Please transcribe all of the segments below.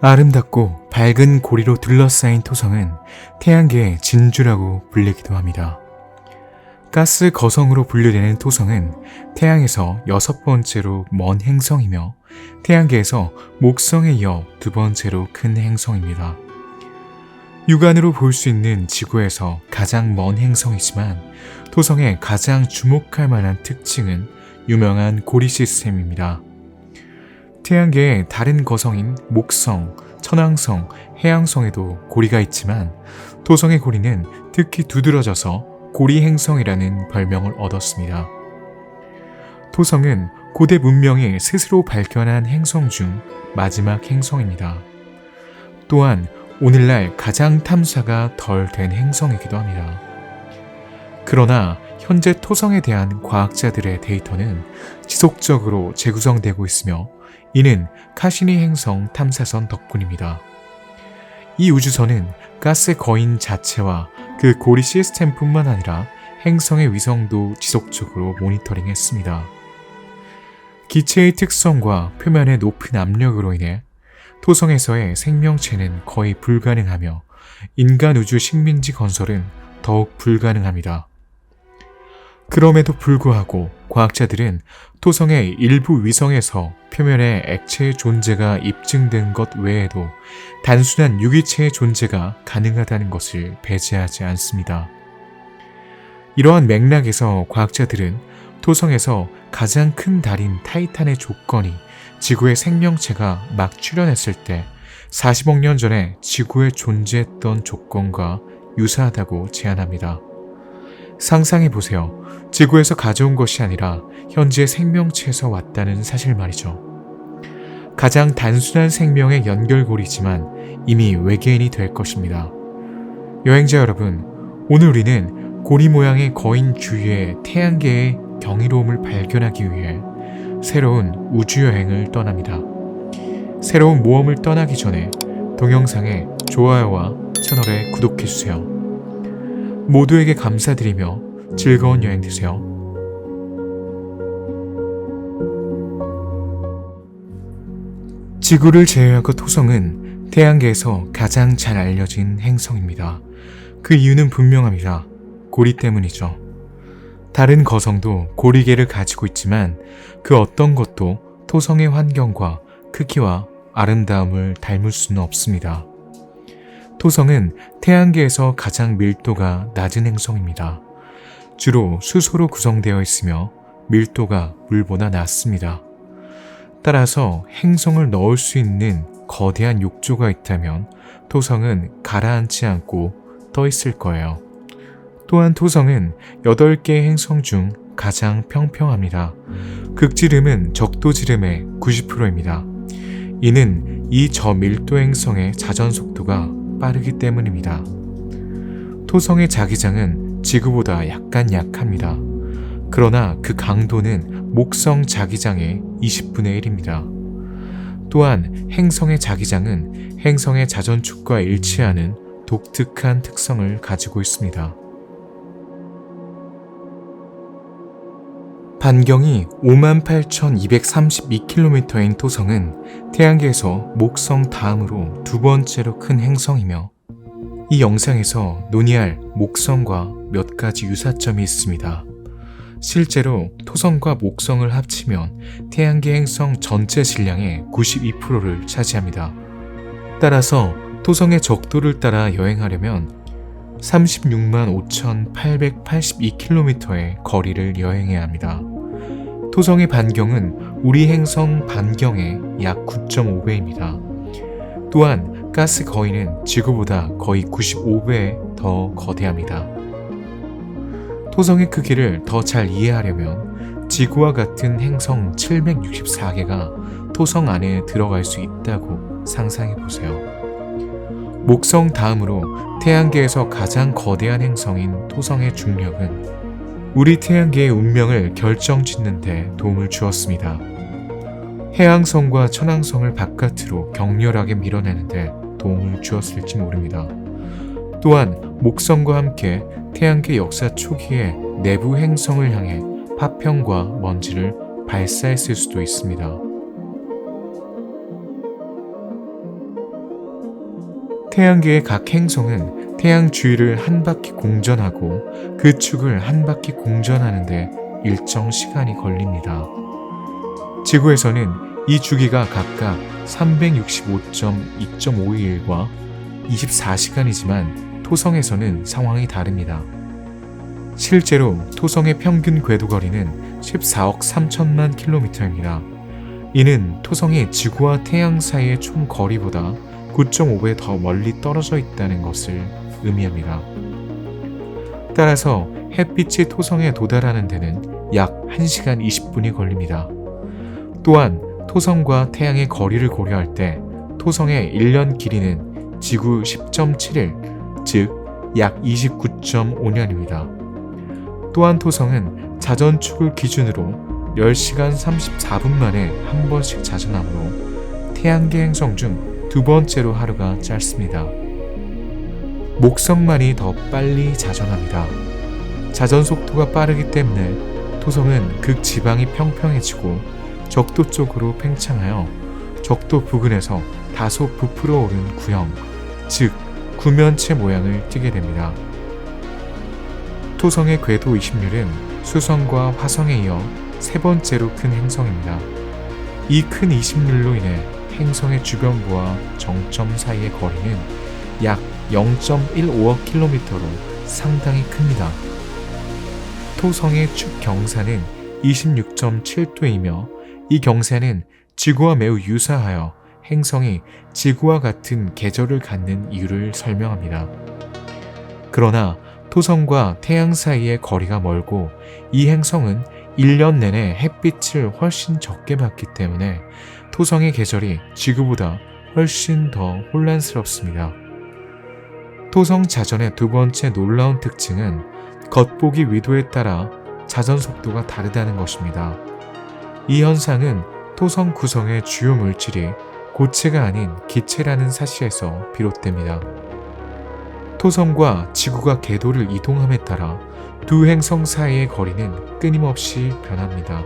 아름답고 밝은 고리로 둘러싸인 토성은 태양계의 진주라고 불리기도 합니다. 가스 거성으로 분류되는 토성은 태양에서 6번째로 먼 행성이며 태양계에서 목성에 이어 2번째로 큰 행성입니다. 육안으로 볼 수 있는 지구에서 가장 먼 행성이지만 토성의 가장 주목할 만한 특징은 유명한 고리 시스템입니다. 태양계의 다른 거성인 목성, 천왕성, 해왕성에도 고리가 있지만 토성의 고리는 특히 두드러져서 고리 행성이라는 별명을 얻었습니다. 토성은 고대 문명이 스스로 발견한 행성 중 마지막 행성입니다. 또한 오늘날 가장 탐사가 덜 된 행성이기도 합니다. 그러나 현재 토성에 대한 과학자들의 데이터는 지속적으로 재구성되고 있으며 이는 카시니 행성 탐사선 덕분입니다. 이 우주선은 가스 거인 자체와 그 고리 시스템뿐만 아니라 행성의 위성도 지속적으로 모니터링했습니다. 기체의 특성과 표면의 높은 압력으로 인해 토성에서의 생명체는 거의 불가능하며 인간 우주 식민지 건설은 더욱 불가능합니다. 그럼에도 불구하고 과학자들은 토성의 일부 위성에서 표면에 액체의 존재가 입증된 것 외에도 단순한 유기체의 존재가 가능하다는 것을 배제하지 않습니다. 이러한 맥락에서 과학자들은 토성에서 가장 큰 달인 타이탄의 조건이 지구의 생명체가 막 출현했을 때 40억 년 전에 지구에 존재했던 조건과 유사하다고 제안합니다. 상상해보세요. 지구에서 가져온 것이 아니라 현지의 생명체에서 왔다는 사실 말이죠. 가장 단순한 생명의 연결고리지만 이미 외계인이 될 것입니다. 여행자 여러분, 오늘 우리는 고리 모양의 거인 주위의 태양계의 경이로움을 발견하기 위해 새로운 우주여행을 떠납니다. 새로운 모험을 떠나기 전에 동영상에 좋아요와 채널에 구독해주세요. 모두에게 감사드리며 즐거운 여행 되세요. 지구를 제외하고 토성은 태양계에서 가장 잘 알려진 행성입니다. 그 이유는 분명합니다. 고리 때문이죠. 다른 거성도 고리계를 가지고 있지만 그 어떤 것도 토성의 환경과 크기와 아름다움을 닮을 수는 없습니다. 토성은 태양계에서 가장 밀도가 낮은 행성입니다. 주로 수소로 구성되어 있으며 밀도가 물보다 낮습니다. 따라서 행성을 넣을 수 있는 거대한 욕조가 있다면 토성은 가라앉지 않고 떠 있을 거예요. 또한 토성은 8개의 행성 중 가장 평평합니다. 극지름은 적도지름의 90%입니다. 이는 이 저밀도 행성의 자전 속도가 빠르기 때문입니다. 토성의 자기장은 지구보다 약간 약합니다. 그러나 그 강도는 목성 자기장의 20분의 1입니다. 또한 행성의 자기장은 행성의 자전축과 일치하는 독특한 특성을 가지고 있습니다. 반경이 58,232km인 토성은 태양계에서 목성 다음으로 2번째로 큰 행성이며 이 영상에서 논의할 목성과 몇 가지 유사점이 있습니다. 실제로 토성과 목성을 합치면 태양계 행성 전체 질량의 92%를 차지합니다. 따라서 토성의 적도를 따라 여행하려면 36만 5,882km의 거리를 여행해야 합니다. 토성의 반경은 우리 행성 반경의 약 9.5배입니다. 또한 가스 거인은 지구보다 거의 95배 더 거대합니다. 토성의 크기를 더 잘 이해하려면 지구와 같은 행성 764개가 토성 안에 들어갈 수 있다고 상상해보세요. 목성 다음으로 태양계에서 가장 거대한 행성인 토성의 중력은 우리 태양계의 운명을 결정짓는 데 도움을 주었습니다. 해왕성과 천왕성을 바깥으로 격렬하게 밀어내는데 도움을 주었을지 모릅니다. 또한 목성과 함께 태양계 역사 초기에 내부 행성을 향해 파편과 먼지를 발사했을 수도 있습니다. 태양계의 각 행성은 태양 주위를 한 바퀴 공전하고 그 축을 한 바퀴 공전하는데 일정 시간이 걸립니다. 지구에서는 이 주기가 각각 365.2.5일과 24시간이지만 토성에서는 상황이 다릅니다. 실제로 토성의 평균 궤도 거리는 14억 3천만 킬로미터입니다. 이는 토성이 지구와 태양 사이의 총 거리보다 9.5배 더 멀리 떨어져 있다는 것을 의미합니다. 따라서 햇빛이 토성에 도달하는 데는 약 1시간 20분이 걸립니다. 또한 토성과 태양의 거리를 고려할 때 토성의 1년 길이는 지구 10.7일, 즉 약 29.5년입니다. 또한 토성은 자전축을 기준으로 10시간 34분 만에 한 번씩 자전하므로 태양계 행성 중 두 번째로 하루가 짧습니다. 목성만이 더 빨리 자전합니다. 자전 속도가 빠르기 때문에 토성은 극지방이 평평해지고 적도 쪽으로 팽창하여 적도 부근에서 다소 부풀어 오른 구형, 즉 구면체 모양을 띠게 됩니다. 토성의 궤도 이식률은 수성과 화성에 이어 세 번째로 큰 행성입니다. 이 큰 이식률로 인해 행성의 주변부와 정점 사이의 거리는 약 0.15억 킬로미터로 상당히 큽니다. 토성의 축 경사는 26.7도이며 이 경사는 지구와 매우 유사하여 행성이 지구와 같은 계절을 갖는 이유를 설명합니다. 그러나 토성과 태양 사이의 거리가 멀고 이 행성은 1년 내내 햇빛을 훨씬 적게 받기 때문에 토성의 계절이 지구보다 훨씬 더 혼란스럽습니다. 토성 자전의 두 번째 놀라운 특징은 겉보기 위도에 따라 자전 속도가 다르다는 것입니다. 이 현상은 토성 구성의 주요 물질이 고체가 아닌 기체라는 사실에서 비롯됩니다. 토성과 지구가 궤도를 이동함에 따라 두 행성 사이의 거리는 끊임없이 변합니다.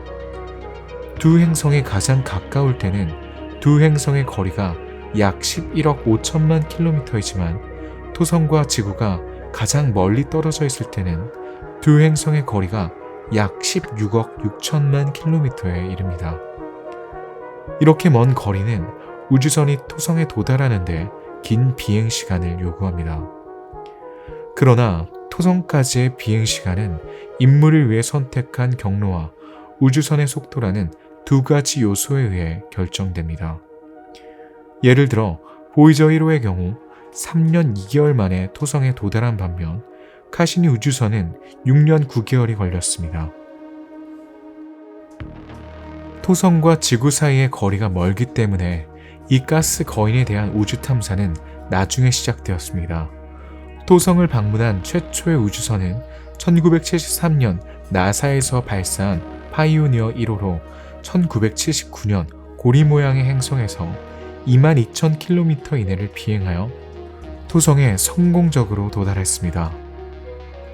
두 행성에 가장 가까울 때는 두 행성의 거리가 약 11억 5천만 킬로미터이지만 토성과 지구가 가장 멀리 떨어져 있을 때는 두 행성의 거리가 약 16억 6천만 킬로미터에 이릅니다. 이렇게 먼 거리는 우주선이 토성에 도달하는데 긴 비행 시간을 요구합니다. 그러나 토성까지의 비행 시간은 임무를 위해 선택한 경로와 우주선의 속도라는 두 가지 요소에 의해 결정됩니다. 예를 들어 보이저 1호의 경우 3년 2개월 만에 토성에 도달한 반면 카시니 우주선은 6년 9개월이 걸렸습니다. 토성과 지구 사이의 거리가 멀기 때문에 이 가스 거인에 대한 우주 탐사는 나중에 시작되었습니다. 토성을 방문한 최초의 우주선은 1973년 나사에서 발사한 파이오니어 1호로 1979년 고리 모양의 행성에서 22,000km 이내를 비행하여 토성에 성공적으로 도달했습니다.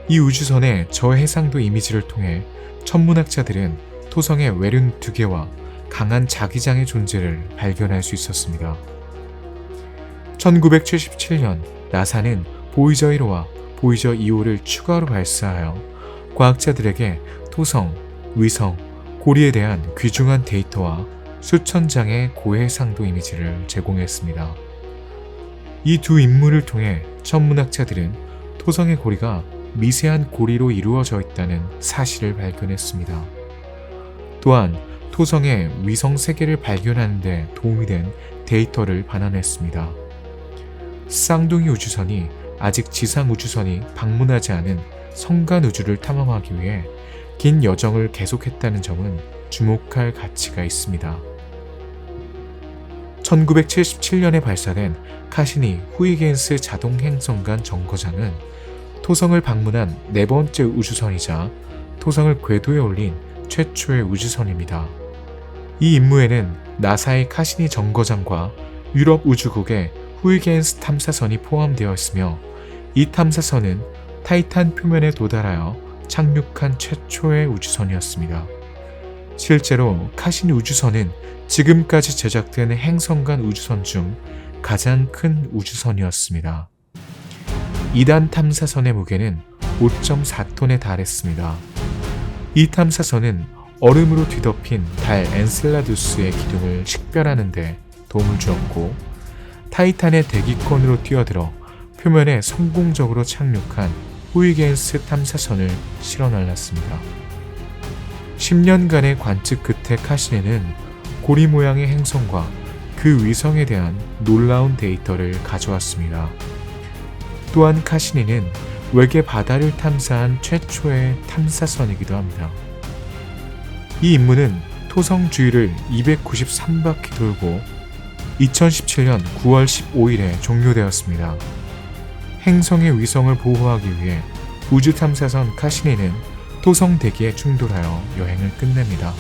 이 우주선의 저해상도 이미지를 통해 천문학자들은 토성의 외륜 2개와 강한 자기장의 존재를 발견할 수 있었습니다. 1977년 나사는 보이저 1호와 보이저 2호를 추가로 발사하여 과학자들에게 토성, 위성, 고리에 대한 귀중한 데이터와 수천 장의 고해상도 이미지를 제공했습니다. 이 두 임무를 통해 천문학자들은 토성의 고리가 미세한 고리로 이루어져 있다는 사실을 발견했습니다. 또한 토성의 위성 세계를 발견하는 데 도움이 된 데이터를 반환했습니다. 쌍둥이 우주선이 아직 지상 우주선이 방문하지 않은 성간 우주를 탐험하기 위해 긴 여정을 계속했다는 점은 주목할 가치가 있습니다. 1977년에 발사된 카시니 후이겐스 자동 행성간 정거장은 토성을 방문한 네 번째 우주선이자 토성을 궤도에 올린 최초의 우주선입니다. 이 임무에는 나사의 카시니 정거장과 유럽 우주국의 후이겐스 탐사선이 포함되어 있으며 이 탐사선은 타이탄 표면에 도달하여 착륙한 최초의 우주선이었습니다. 실제로 카시니 우주선은 지금까지 제작된 행성간 우주선 중 가장 큰 우주선이었습니다. 2단 탐사선의 무게는 5.4톤에 달했습니다. 이 탐사선은 얼음으로 뒤덮인 달 엔셀라두스의 기둥을 식별하는 데 도움을 주었고, 타이탄의 대기권으로 뛰어들어 표면에 성공적으로 착륙한 후이겐스 탐사선을 실어 날랐습니다. 10년간의 관측 끝에 카시니는 고리 모양의 행성과 그 위성에 대한 놀라운 데이터를 가져왔습니다. 또한 카시니는 외계 바다를 탐사한 최초의 탐사선이기도 합니다. 이 임무는 토성 주위를 293바퀴 돌고 2017년 9월 15일에 종료되었습니다. 행성의 위성을 보호하기 위해 우주탐사선 카시니는 토성 대기에 충돌하여 여행을 끝냅니다.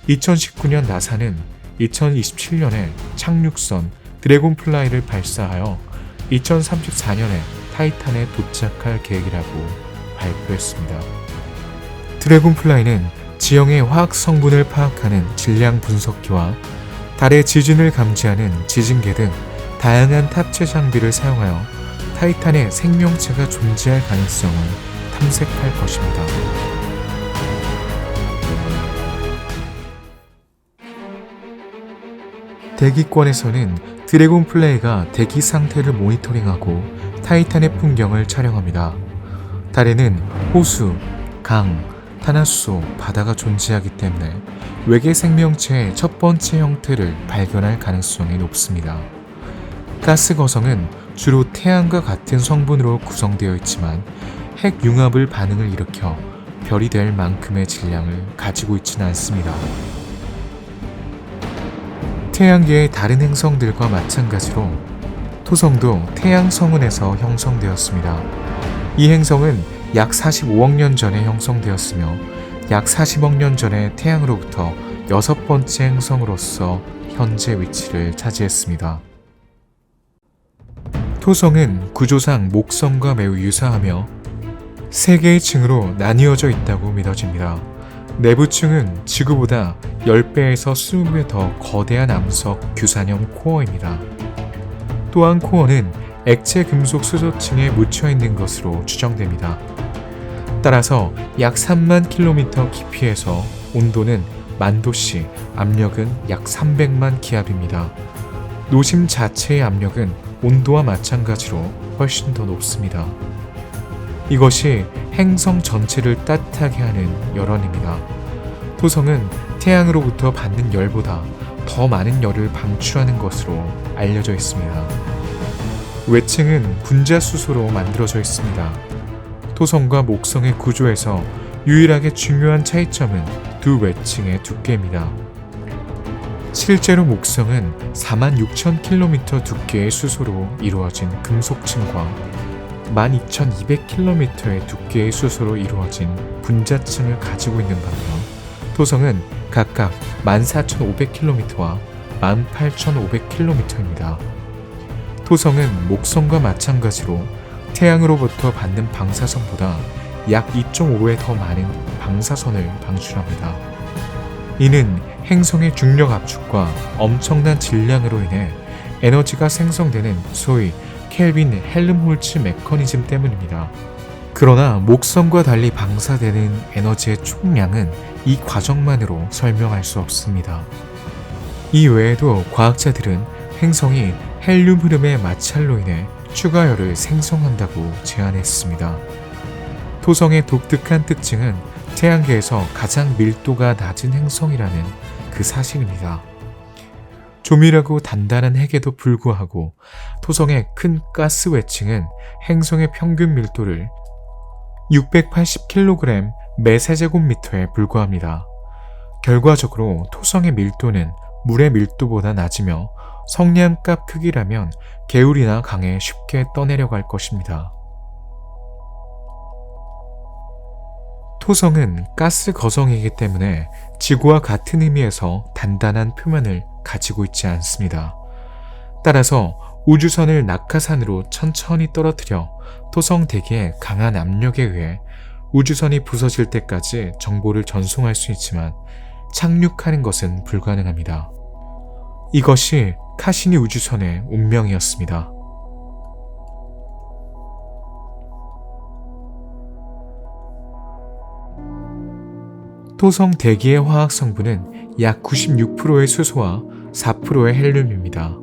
2019년 나사는 2027년에 착륙선 드래곤플라이를 발사하여 2034년에 타이탄에 도착할 계획이라고 발표했습니다. 드래곤플라이는 지형의 화학 성분을 파악하는 질량 분석기와 달의 지진을 감지하는 지진계 등 다양한 탑재 장비를 사용하여 타이탄에 생명체가 존재할 가능성을 탐색할 것입니다. 대기권에서는 드래곤플라이가 대기 상태를 모니터링하고 타이탄의 풍경을 촬영합니다. 달에는 호수, 강, 탄화수소, 바다가 존재하기 때문에 외계 생명체의 첫 번째 형태를 발견할 가능성이 높습니다. 가스 거성은 주로 태양과 같은 성분으로 구성되어 있지만 핵 융합을 반응을 일으켜 별이 될 만큼의 질량을 가지고 있지는 않습니다. 태양계의 다른 행성들과 마찬가지로 토성도 태양 성운에서 형성되었습니다. 이 행성은 약 45억 년 전에 형성되었으며 약 40억 년 전에 태양으로부터 6번째 행성으로서 현재 위치를 차지했습니다. 토성은 구조상 목성과 매우 유사하며 3개의 층으로 나뉘어져 있다고 믿어집니다. 내부층은 지구보다 10배에서 20배 더 거대한 암석 규산형 코어입니다. 또한 코어는 액체 금속 수소층에 묻혀있는 것으로 추정됩니다. 따라서 약 3만 킬로미터 깊이에서 온도는 10,000도씨, 압력은 약 300만 기압입니다. 노심 자체의 압력은 온도와 마찬가지로 훨씬 더 높습니다. 이것이 행성 전체를 따뜻하게 하는 열원입니다. 토성은 태양으로부터 받는 열보다 더 많은 열을 방출하는 것으로 알려져 있습니다. 외층은 분자수소로 만들어져 있습니다. 토성과 목성의 구조에서 유일하게 중요한 차이점은 두 외층의 두께입니다. 실제로 목성은 46,000km 두께의 수소로 이루어진 금속층과 12,200km의 두께의 수소로 이루어진 분자층을 가지고 있는 반면 토성은 각각 14,500km와 18,500km입니다. 토성은 목성과 마찬가지로 태양으로부터 받는 방사선보다 약 2.5배 더 많은 방사선을 방출합니다. 이는 행성의 중력 압축과 엄청난 질량으로 인해 에너지가 생성되는 소위 켈빈 헬름홀츠 메커니즘 때문입니다. 그러나 목성과 달리 방사되는 에너지의 총량은 이 과정만으로 설명할 수 없습니다. 이 외에도 과학자들은 행성이 헬륨 흐름의 마찰로 인해 추가열을 생성한다고 제안했습니다. 토성의 독특한 특징은 태양계에서 가장 밀도가 낮은 행성이라는 그 사실입니다. 조밀하고 단단한 핵에도 불구하고 토성의 큰 가스 외층은 행성의 평균 밀도를 680kg 매 세제곱미터에 불과합니다. 결과적으로 토성의 밀도는 물의 밀도보다 낮으며 성냥갑 크기라면 개울이나 강에 쉽게 떠내려갈 것입니다. 토성은 가스 거성이기 때문에 지구와 같은 의미에서 단단한 표면을 가지고 있지 않습니다. 따라서 우주선을 낙하산으로 천천히 떨어뜨려 토성 대기의 강한 압력에 의해 우주선이 부서질 때까지 정보를 전송할 수 있지만 착륙하는 것은 불가능합니다. 이것이 카시니 우주선의 운명이었습니다. 토성 대기의 화학 성분은 약 96%의 수소와 4%의 헬륨입니다.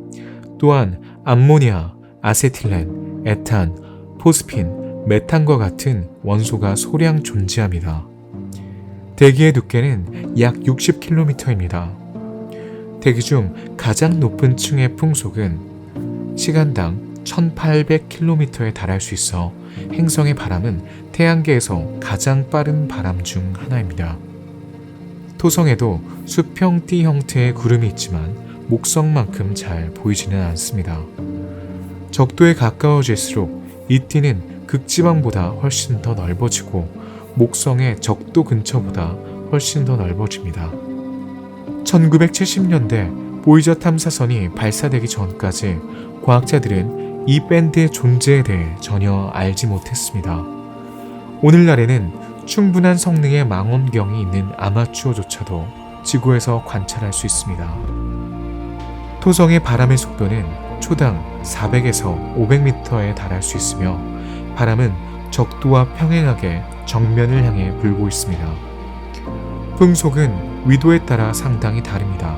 또한 암모니아, 아세틸렌, 에탄, 포스핀, 메탄과 같은 원소가 소량 존재합니다. 대기의 두께는 약 60km입니다. 대기 중 가장 높은 층의 풍속은 시간당 1800km에 달할 수 있어 행성의 바람은 태양계에서 가장 빠른 바람 중 하나입니다. 토성에도 수평-띠 형태의 구름이 있지만 목성만큼 잘 보이지는 않습니다. 적도에 가까워질수록 이 띠는 극지방보다 훨씬 더 넓어지고 목성의 적도 근처보다 훨씬 더 넓어집니다. 1970년대 보이저 탐사선이 발사되기 전까지 과학자들은 이 밴드의 존재에 대해 전혀 알지 못했습니다. 오늘날에는 충분한 성능의 망원경이 있는 아마추어조차도 지구에서 관찰할 수 있습니다. 토성의 바람의 속도는 초당 400에서 500m에 달할 수 있으며 바람은 적도와 평행하게 정면을 향해 불고 있습니다. 풍속은 위도에 따라 상당히 다릅니다.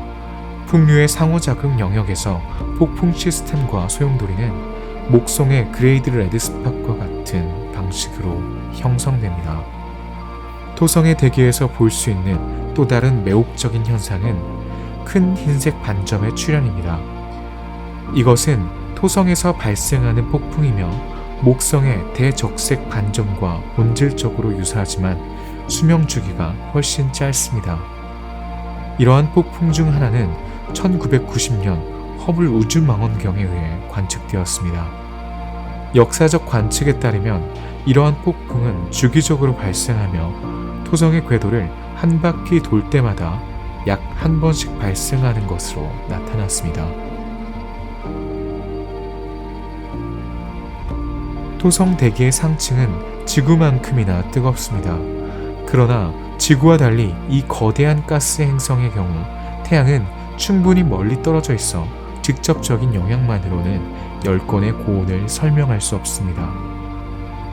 풍류의 상호작용 영역에서 폭풍 시스템과 소용돌이는 목성의 그레이드 레드 스팟과 같은 방식으로 형성됩니다. 토성의 대기에서 볼 수 있는 또 다른 매혹적인 현상은 큰 흰색 반점의 출현입니다. 이것은 토성에서 발생하는 폭풍이며 목성의 대적색 반점과 본질적으로 유사하지만 수명 주기가 훨씬 짧습니다. 이러한 폭풍 중 하나는 1990년 허블 우주망원경에 의해 관측되었습니다. 역사적 관측에 따르면 이러한 폭풍은 주기적으로 발생하며 토성의 궤도를 한 바퀴 돌 때마다 약 한 번씩 발생하는 것으로 나타났습니다. 토성 대기의 상층은 지구만큼이나 뜨겁습니다. 그러나 지구와 달리 이 거대한 가스 행성의 경우 태양은 충분히 멀리 떨어져 있어 직접적인 영향만으로는 10건의 고온을 설명할 수 없습니다.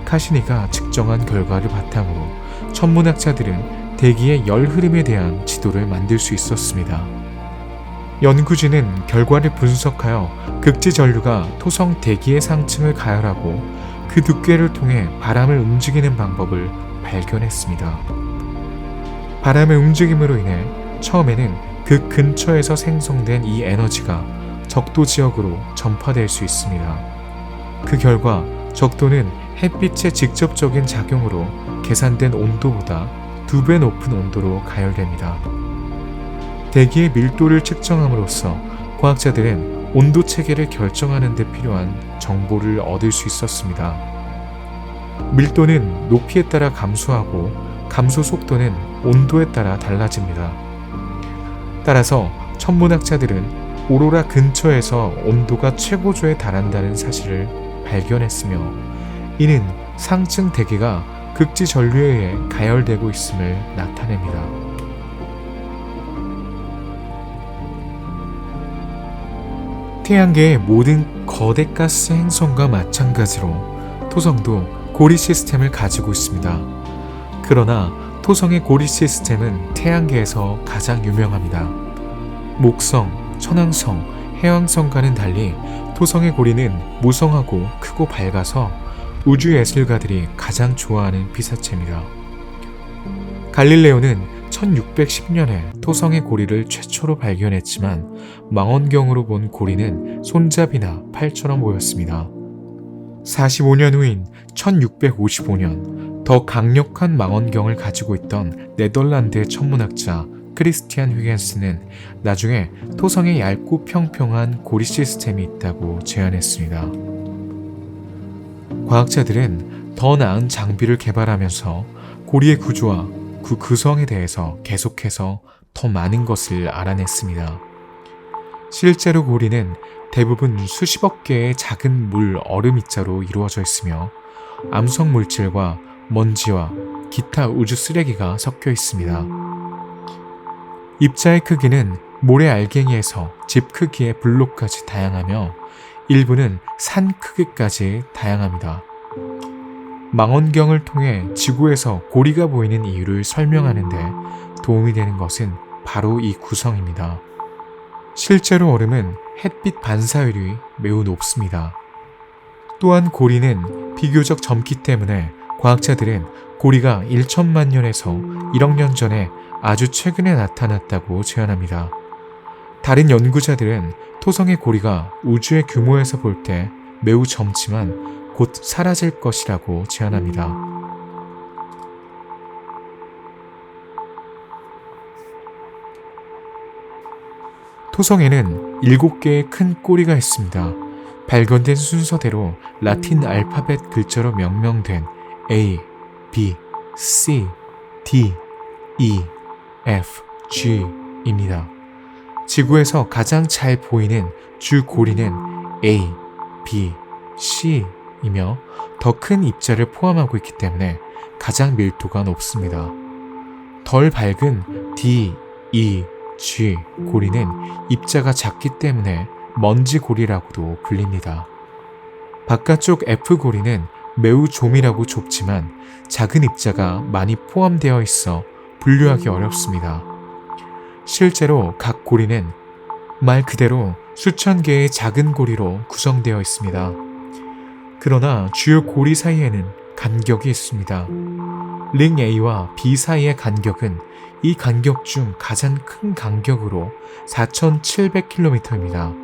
카시니가 측정한 결과를 바탕으로 천문학자들은 대기의 열 흐름에 대한 지도를 만들 수 있었습니다. 연구진은 결과를 분석하여 극지 전류가 토성 대기의 상층을 가열하고 그 두께를 통해 바람을 움직이는 방법을 발견했습니다. 바람의 움직임으로 인해 처음에는 그 근처에서 생성된 이 에너지가 적도 지역으로 전파될 수 있습니다. 그 결과 적도는 햇빛의 직접적인 작용으로 계산된 온도보다 2배 높은 온도로 가열됩니다. 대기의 밀도를 측정함으로써 과학자들은 온도 체계를 결정하는 데 필요한 정보를 얻을 수 있었습니다. 밀도는 높이에 따라 감소하고 감소 속도는 온도에 따라 달라집니다. 따라서 천문학자들은 오로라 근처에서 온도가 최고조에 달한다는 사실을 발견했으며 이는 상층 대기가 극지 전류에 의해 가열되고 있음을 나타냅니다. 태양계의 모든 거대 가스 행성과 마찬가지로 토성도 고리 시스템을 가지고 있습니다. 그러나 토성의 고리 시스템은 태양계에서 가장 유명합니다. 목성, 천왕성, 해왕성과는 달리 토성의 고리는 무성하고 크고 밝아서 우주 예술가들이 가장 좋아하는 피사체입니다. 갈릴레오는 1610년에 토성의 고리를 최초로 발견했지만 망원경으로 본 고리는 손잡이나 팔처럼 보였습니다. 45년 후인 1655년 더 강력한 망원경을 가지고 있던 네덜란드의 천문학자 크리스티안 휴겐스는 나중에 토성에 얇고 평평한 고리 시스템이 있다고 제안했습니다. 과학자들은 더 나은 장비를 개발하면서 고리의 구조와 그 구성에 대해서 계속해서 더 많은 것을 알아냈습니다. 실제로 고리는 대부분 수십억 개의 작은 물 얼음입자로 이루어져 있으며 암석 물질과 먼지와 기타 우주 쓰레기가 섞여 있습니다. 입자의 크기는 모래 알갱이에서 집 크기의 블록까지 다양하며 일부는 산 크기까지 다양합니다. 망원경을 통해 지구에서 고리가 보이는 이유를 설명하는 데 도움이 되는 것은 바로 이 구성입니다. 실제로 얼음은 햇빛 반사율이 매우 높습니다. 또한 고리는 비교적 젊기 때문에 과학자들은 고리가 1천만 년에서 1억 년 전에 아주 최근에 나타났다고 제안합니다. 다른 연구자들은 토성의 고리가 우주의 규모에서 볼 때 매우 젊지만 곧 사라질 것이라고 제안합니다. 토성에는 7개의 큰 꼬리가 있습니다. 발견된 순서대로 라틴 알파벳 글자로 명명된 A, B, C, D, E, F, G입니다. 지구에서 가장 잘 보이는 주 고리는 A, B, C이며 더 큰 입자를 포함하고 있기 때문에 가장 밀도가 높습니다. 덜 밝은 D, E, G 고리는 입자가 작기 때문에 먼지 고리라고도 불립니다. 바깥쪽 F 고리는 매우 조밀하고 좁지만 작은 입자가 많이 포함되어 있어 분류하기 어렵습니다. 실제로 각 고리는 말 그대로 수천 개의 작은 고리로 구성되어 있습니다. 그러나 주요 고리 사이에는 간격이 있습니다. 링 A와 B 사이의 간격은 이 간격 중 가장 큰 간격으로 4,700km입니다.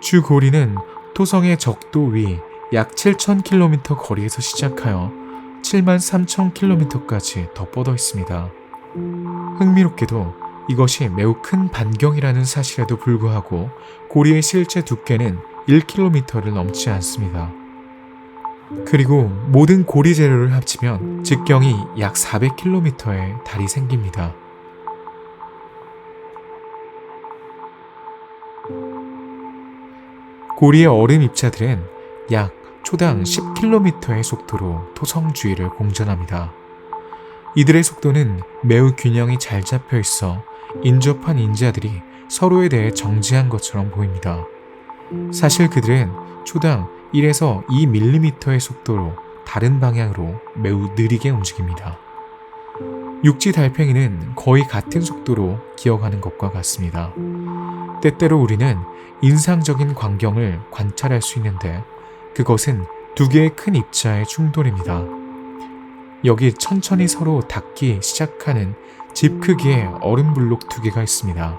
주 고리는 토성의 적도 위 약 7,000km 거리에서 시작하여 73,000km까지 더 뻗어 있습니다. 흥미롭게도 이것이 매우 큰 반경이라는 사실에도 불구하고 고리의 실제 두께는 1km를 넘지 않습니다. 그리고 모든 고리 재료를 합치면直径이 약 400km에 달이 생깁니다. 고리의 얼음 입자들은 약 초당 10km의 속도로 토성 주위를 공전합니다. 이들의 속도는 매우 균형이 잘 잡혀 있어 인접한 인자들이 서로에 대해 정지한 것처럼 보입니다. 사실 그들은 초당 1에서 2mm의 속도로 다른 방향으로 매우 느리게 움직입니다. 육지 달팽이는 거의 같은 속도로 기어가는 것과 같습니다. 때때로 우리는 인상적인 광경을 관찰할 수 있는데 그것은 두 개의 큰 입자의 충돌입니다. 여기 천천히 서로 닿기 시작하는 집 크기의 얼음 블록 두 개가 있습니다.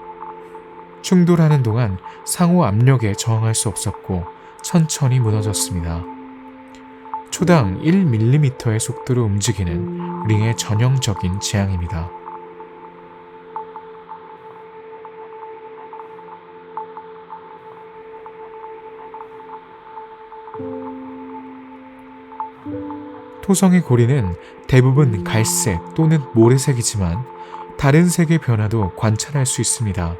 충돌하는 동안 상호 압력에 저항할 수 없었고 천천히 무너졌습니다. 초당 1mm의 속도로 움직이는 링의 전형적인 재앙입니다. 토성의 고리는 대부분 갈색 또는 모래색이지만 다른 색의 변화도 관찰할 수 있습니다.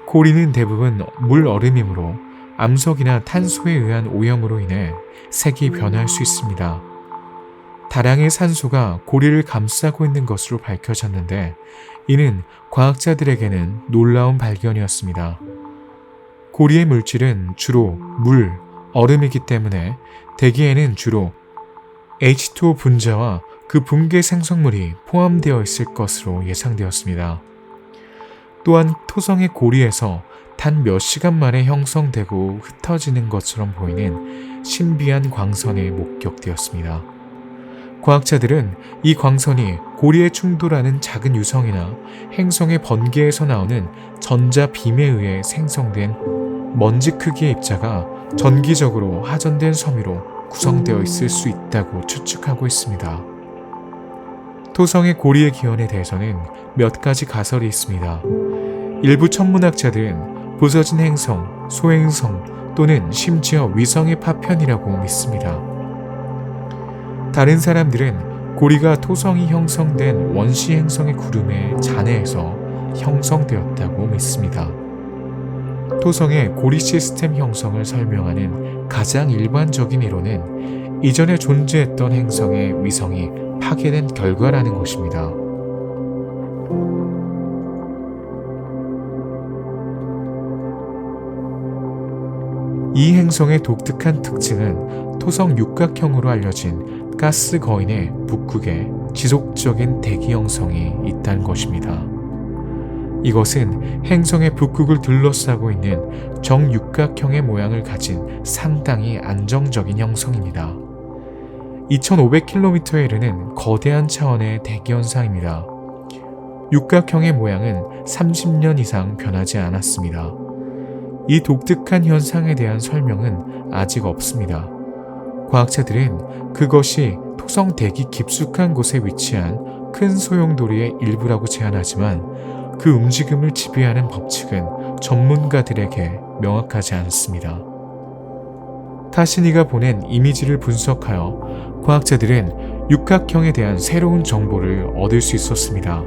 고리는 대부분 물 얼음이므로 암석이나 탄소에 의한 오염으로 인해 색이 변할 수 있습니다. 다량의 산소가 고리를 감싸고 있는 것으로 밝혀졌는데 이는 과학자들에게는 놀라운 발견이었습니다. 고리의 물질은 주로 물, 얼음이기 때문에 대기에는 주로 H2O 분자와 그 붕괴 생성물이 포함되어 있을 것으로 예상되었습니다. 또한 토성의 고리에서 단 몇 시간 만에 형성되고 흩어지는 것처럼 보이는 신비한 광선이 목격되었습니다. 과학자들은 이 광선이 고리에 충돌하는 작은 유성이나 행성의 번개에서 나오는 전자 빔에 의해 생성된 먼지 크기의 입자가 전기적으로 하전된 섬유로 구성되어 있을 수 있다고 추측하고 있습니다. 토성의 고리의 기원에 대해서는 몇 가지 가설이 있습니다. 일부 천문학자들은 부서진 행성, 소행성 또는 심지어 위성의 파편이라고 믿습니다. 다른 사람들은 고리가 토성이 형성된 원시 행성의 구름의 잔해에서 형성되었다고 믿습니다. 토성의 고리 시스템 형성을 설명하는 가장 일반적인 이론은 이전에 존재했던 행성의 위성이 파괴된 결과라는 것입니다. 이 행성의 독특한 특징은 토성 육각형으로 알려진 가스 거인의 북극에 지속적인 대기 형성이 있다는 것입니다. 이것은 행성의 북극을 둘러싸고 있는 정육각형의 모양을 가진 상당히 안정적인 형성입니다. 2500km에 이르는 거대한 차원의 대기 현상입니다. 육각형의 모양은 30년 이상 변하지 않았습니다. 이 독특한 현상에 대한 설명은 아직 없습니다. 과학자들은 그것이 토성 대기 깊숙한 곳에 위치한 큰 소용돌이의 일부라고 제안하지만 그 움직임을 지배하는 법칙은 전문가들에게 명확하지 않습니다. 카시니가 보낸 이미지를 분석하여 과학자들은 육각형에 대한 새로운 정보를 얻을 수 있었습니다.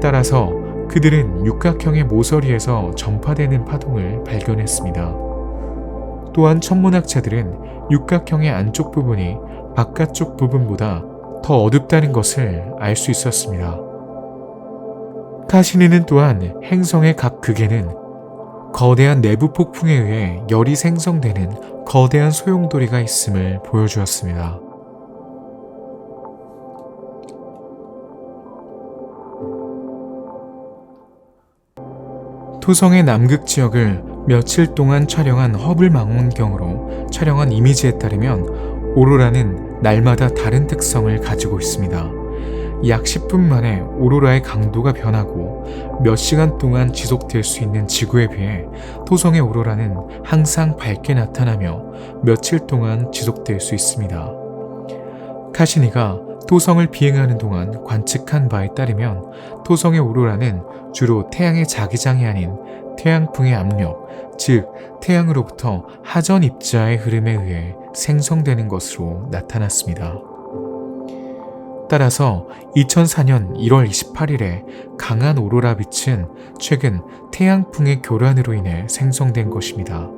따라서 그들은 육각형의 모서리에서 전파되는 파동을 발견했습니다. 또한 천문학자들은 육각형의 안쪽 부분이 바깥쪽 부분보다 더 어둡다는 것을 알 수 있었습니다. 카시니는 또한 행성의 각 극에는 거대한 내부 폭풍에 의해 열이 생성되는 거대한 소용돌이가 있음을 보여주었습니다. 토성의 남극 지역을 며칠 동안 촬영한 허블 망원경으로 촬영한 이미지에 따르면 오로라는 날마다 다른 특성을 가지고 있습니다. 약 10분 만에 오로라의 강도가 변하고 몇 시간 동안 지속될 수 있는 지구에 비해 토성의 오로라는 항상 밝게 나타나며 며칠 동안 지속될 수 있습니다. 카시니가 토성을 비행하는 동안 관측한 바에 따르면 토성의 오로라는 주로 태양의 자기장이 아닌 태양풍의 압력, 즉 태양으로부터 하전 입자의 흐름에 의해 생성되는 것으로 나타났습니다. 따라서 2004년 1월 28일에 강한 오로라 빛은 최근 태양풍의 교란으로 인해 생성된 것입니다.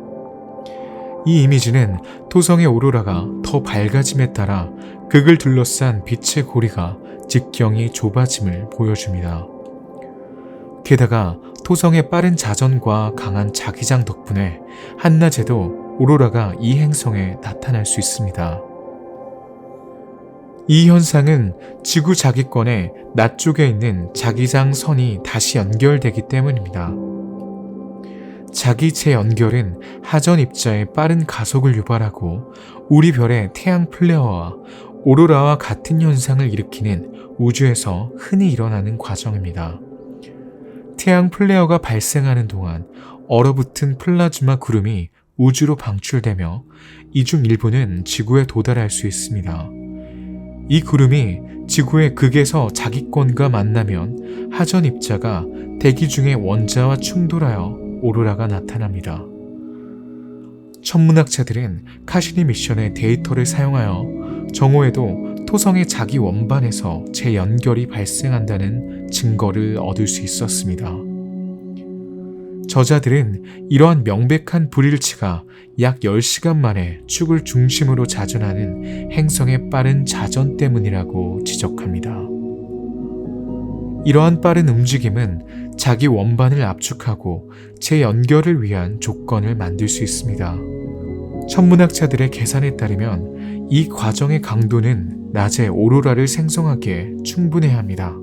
이 이미지는 토성의 오로라가 더 밝아짐에 따라 극을 둘러싼 빛의 고리가 직경이 좁아짐을 보여줍니다. 게다가 토성의 빠른 자전과 강한 자기장 덕분에 한낮에도 오로라가 이 행성에 나타날 수 있습니다. 이 현상은 지구 자기권의 낮 쪽에 있는 자기장 선이 다시 연결되기 때문입니다. 자기 재연결은 하전 입자의 빠른 가속을 유발하고 우리 별의 태양 플레어와 오로라와 같은 현상을 일으키는 우주에서 흔히 일어나는 과정입니다. 태양 플레어가 발생하는 동안 얼어붙은 플라즈마 구름이 우주로 방출되며 이 중 일부는 지구에 도달할 수 있습니다. 이 구름이 지구의 극에서 자기권과 만나면 하전 입자가 대기 중의 원자와 충돌하여 오로라가 나타납니다. 천문학자들은 카시니 미션의 데이터를 사용하여 정오에도 토성의 자기 원반에서 재연결이 발생한다는 증거를 얻을 수 있었습니다. 저자들은 이러한 명백한 불일치가 약 10시간 만에 축을 중심으로 자전하는 행성의 빠른 자전 때문이라고 지적합니다. 이러한 빠른 움직임은 자기 원반을 압축하고 재연결을 위한 조건을 만들 수 있습니다. 천문학자들의 계산에 따르면 이 과정의 강도는 낮에 오로라를 생성하기에 충분해야 합니다.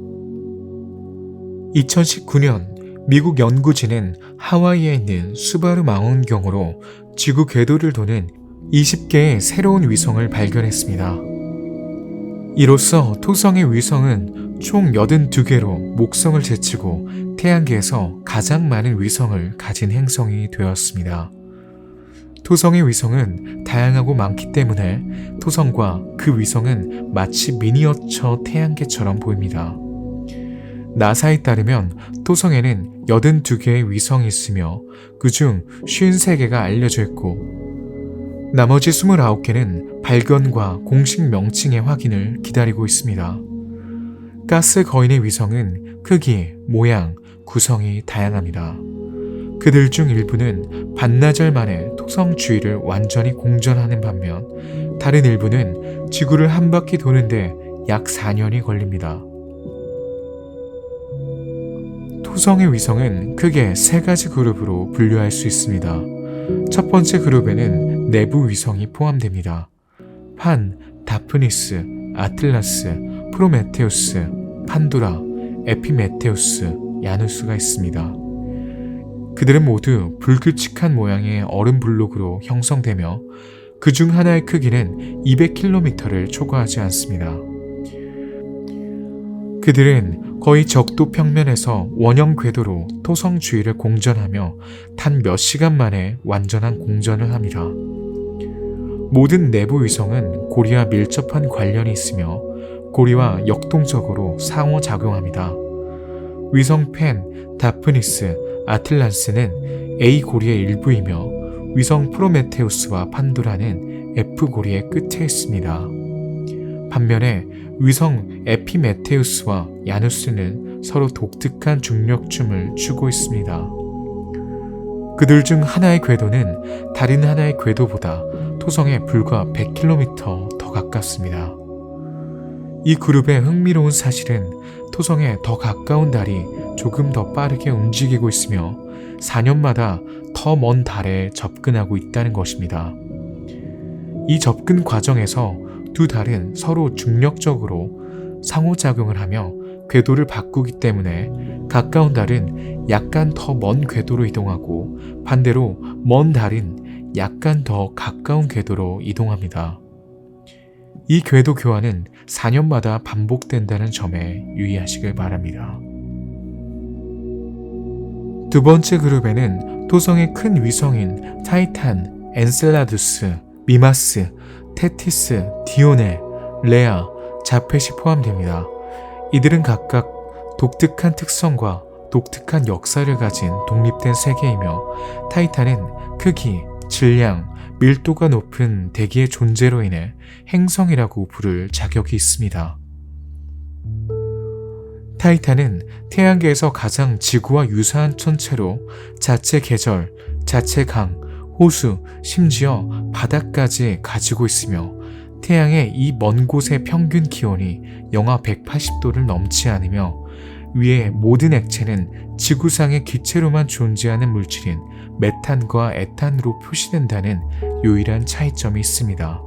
2019년 미국 연구진은 하와이에 있는 수바루 망원경으로 지구 궤도를 도는 20개의 새로운 위성을 발견했습니다. 이로써 토성의 위성은 총 82개로 목성을 제치고 태양계에서 가장 많은 위성을 가진 행성이 되었습니다. 토성의 위성은 다양하고 많기 때문에 토성과 그 위성은 마치 미니어처 태양계처럼 보입니다. 나사에 따르면 토성에는 82개의 위성이 있으며 그중 53개가 알려져 있고 나머지 29개는 발견과 공식 명칭의 확인을 기다리고 있습니다. 가스 거인의 위성은 크기, 모양, 구성이 다양합니다. 그들 중 일부는 반나절 만에 토성 주위를 완전히 공전하는 반면 다른 일부는 지구를 한 바퀴 도는데 약 4년이 걸립니다. 토성의 위성은 크게 세 가지 그룹으로 분류할 수 있습니다. 첫 번째 그룹에는 내부 위성이 포함됩니다. 판, 다프니스, 아틀라스, 프로메테우스, 판도라, 에피메테우스, 야누스가 있습니다. 그들은 모두 불규칙한 모양의 얼음 블록으로 형성되며 그 중 하나의 크기는 200km를 초과하지 않습니다. 그들은 거의 적도 평면에서 원형 궤도로 토성 주위를 공전하며 단 몇 시간 만에 완전한 공전을 합니다. 모든 내부 위성은 고리와 밀접한 관련이 있으며 고리와 역동적으로 상호작용합니다. 위성 펜, 다프니스, 아틀란스는 A 고리의 일부이며 위성 프로메테우스와 판도라는 F 고리의 끝에 있습니다. 반면에 위성 에피메테우스와 야누스는 서로 독특한 중력춤을 추고 있습니다. 그들 중 하나의 궤도는 다른 하나의 궤도보다 토성에 불과 100km 더 가깝습니다. 이 그룹의 흥미로운 사실은 토성에 더 가까운 달이 조금 더 빠르게 움직이고 있으며 4년마다 더 먼 달에 접근하고 있다는 것입니다. 이 접근 과정에서 두 달은 서로 중력적으로 상호작용을 하며 궤도를 바꾸기 때문에 가까운 달은 약간 더 먼 궤도로 이동하고 반대로 먼 달은 약간 더 가까운 궤도로 이동합니다. 이 궤도 교환은 4년마다 반복된다는 점에 유의하시길 바랍니다. 두 번째 그룹에는 토성의 큰 위성인 타이탄, 엔셀라두스, 미마스, 테티스, 디오네, 레아, 자펫이 포함됩니다. 이들은 각각 독특한 특성과 독특한 역사를 가진 독립된 세계이며 타이탄은 크기, 질량, 밀도가 높은 대기의 존재로 인해 행성이라고 부를 자격이 있습니다. 타이탄은 태양계에서 가장 지구와 유사한 천체로 자체 계절, 자체 강, 호수, 심지어 바다까지 가지고 있으며 태양의 이 먼 곳의 평균 기온이 영하 180도를 넘지 않으며 위의 모든 액체는 지구상의 기체로만 존재하는 물질인 메탄과 에탄으로 표시된다는 유일한 차이점이 있습니다.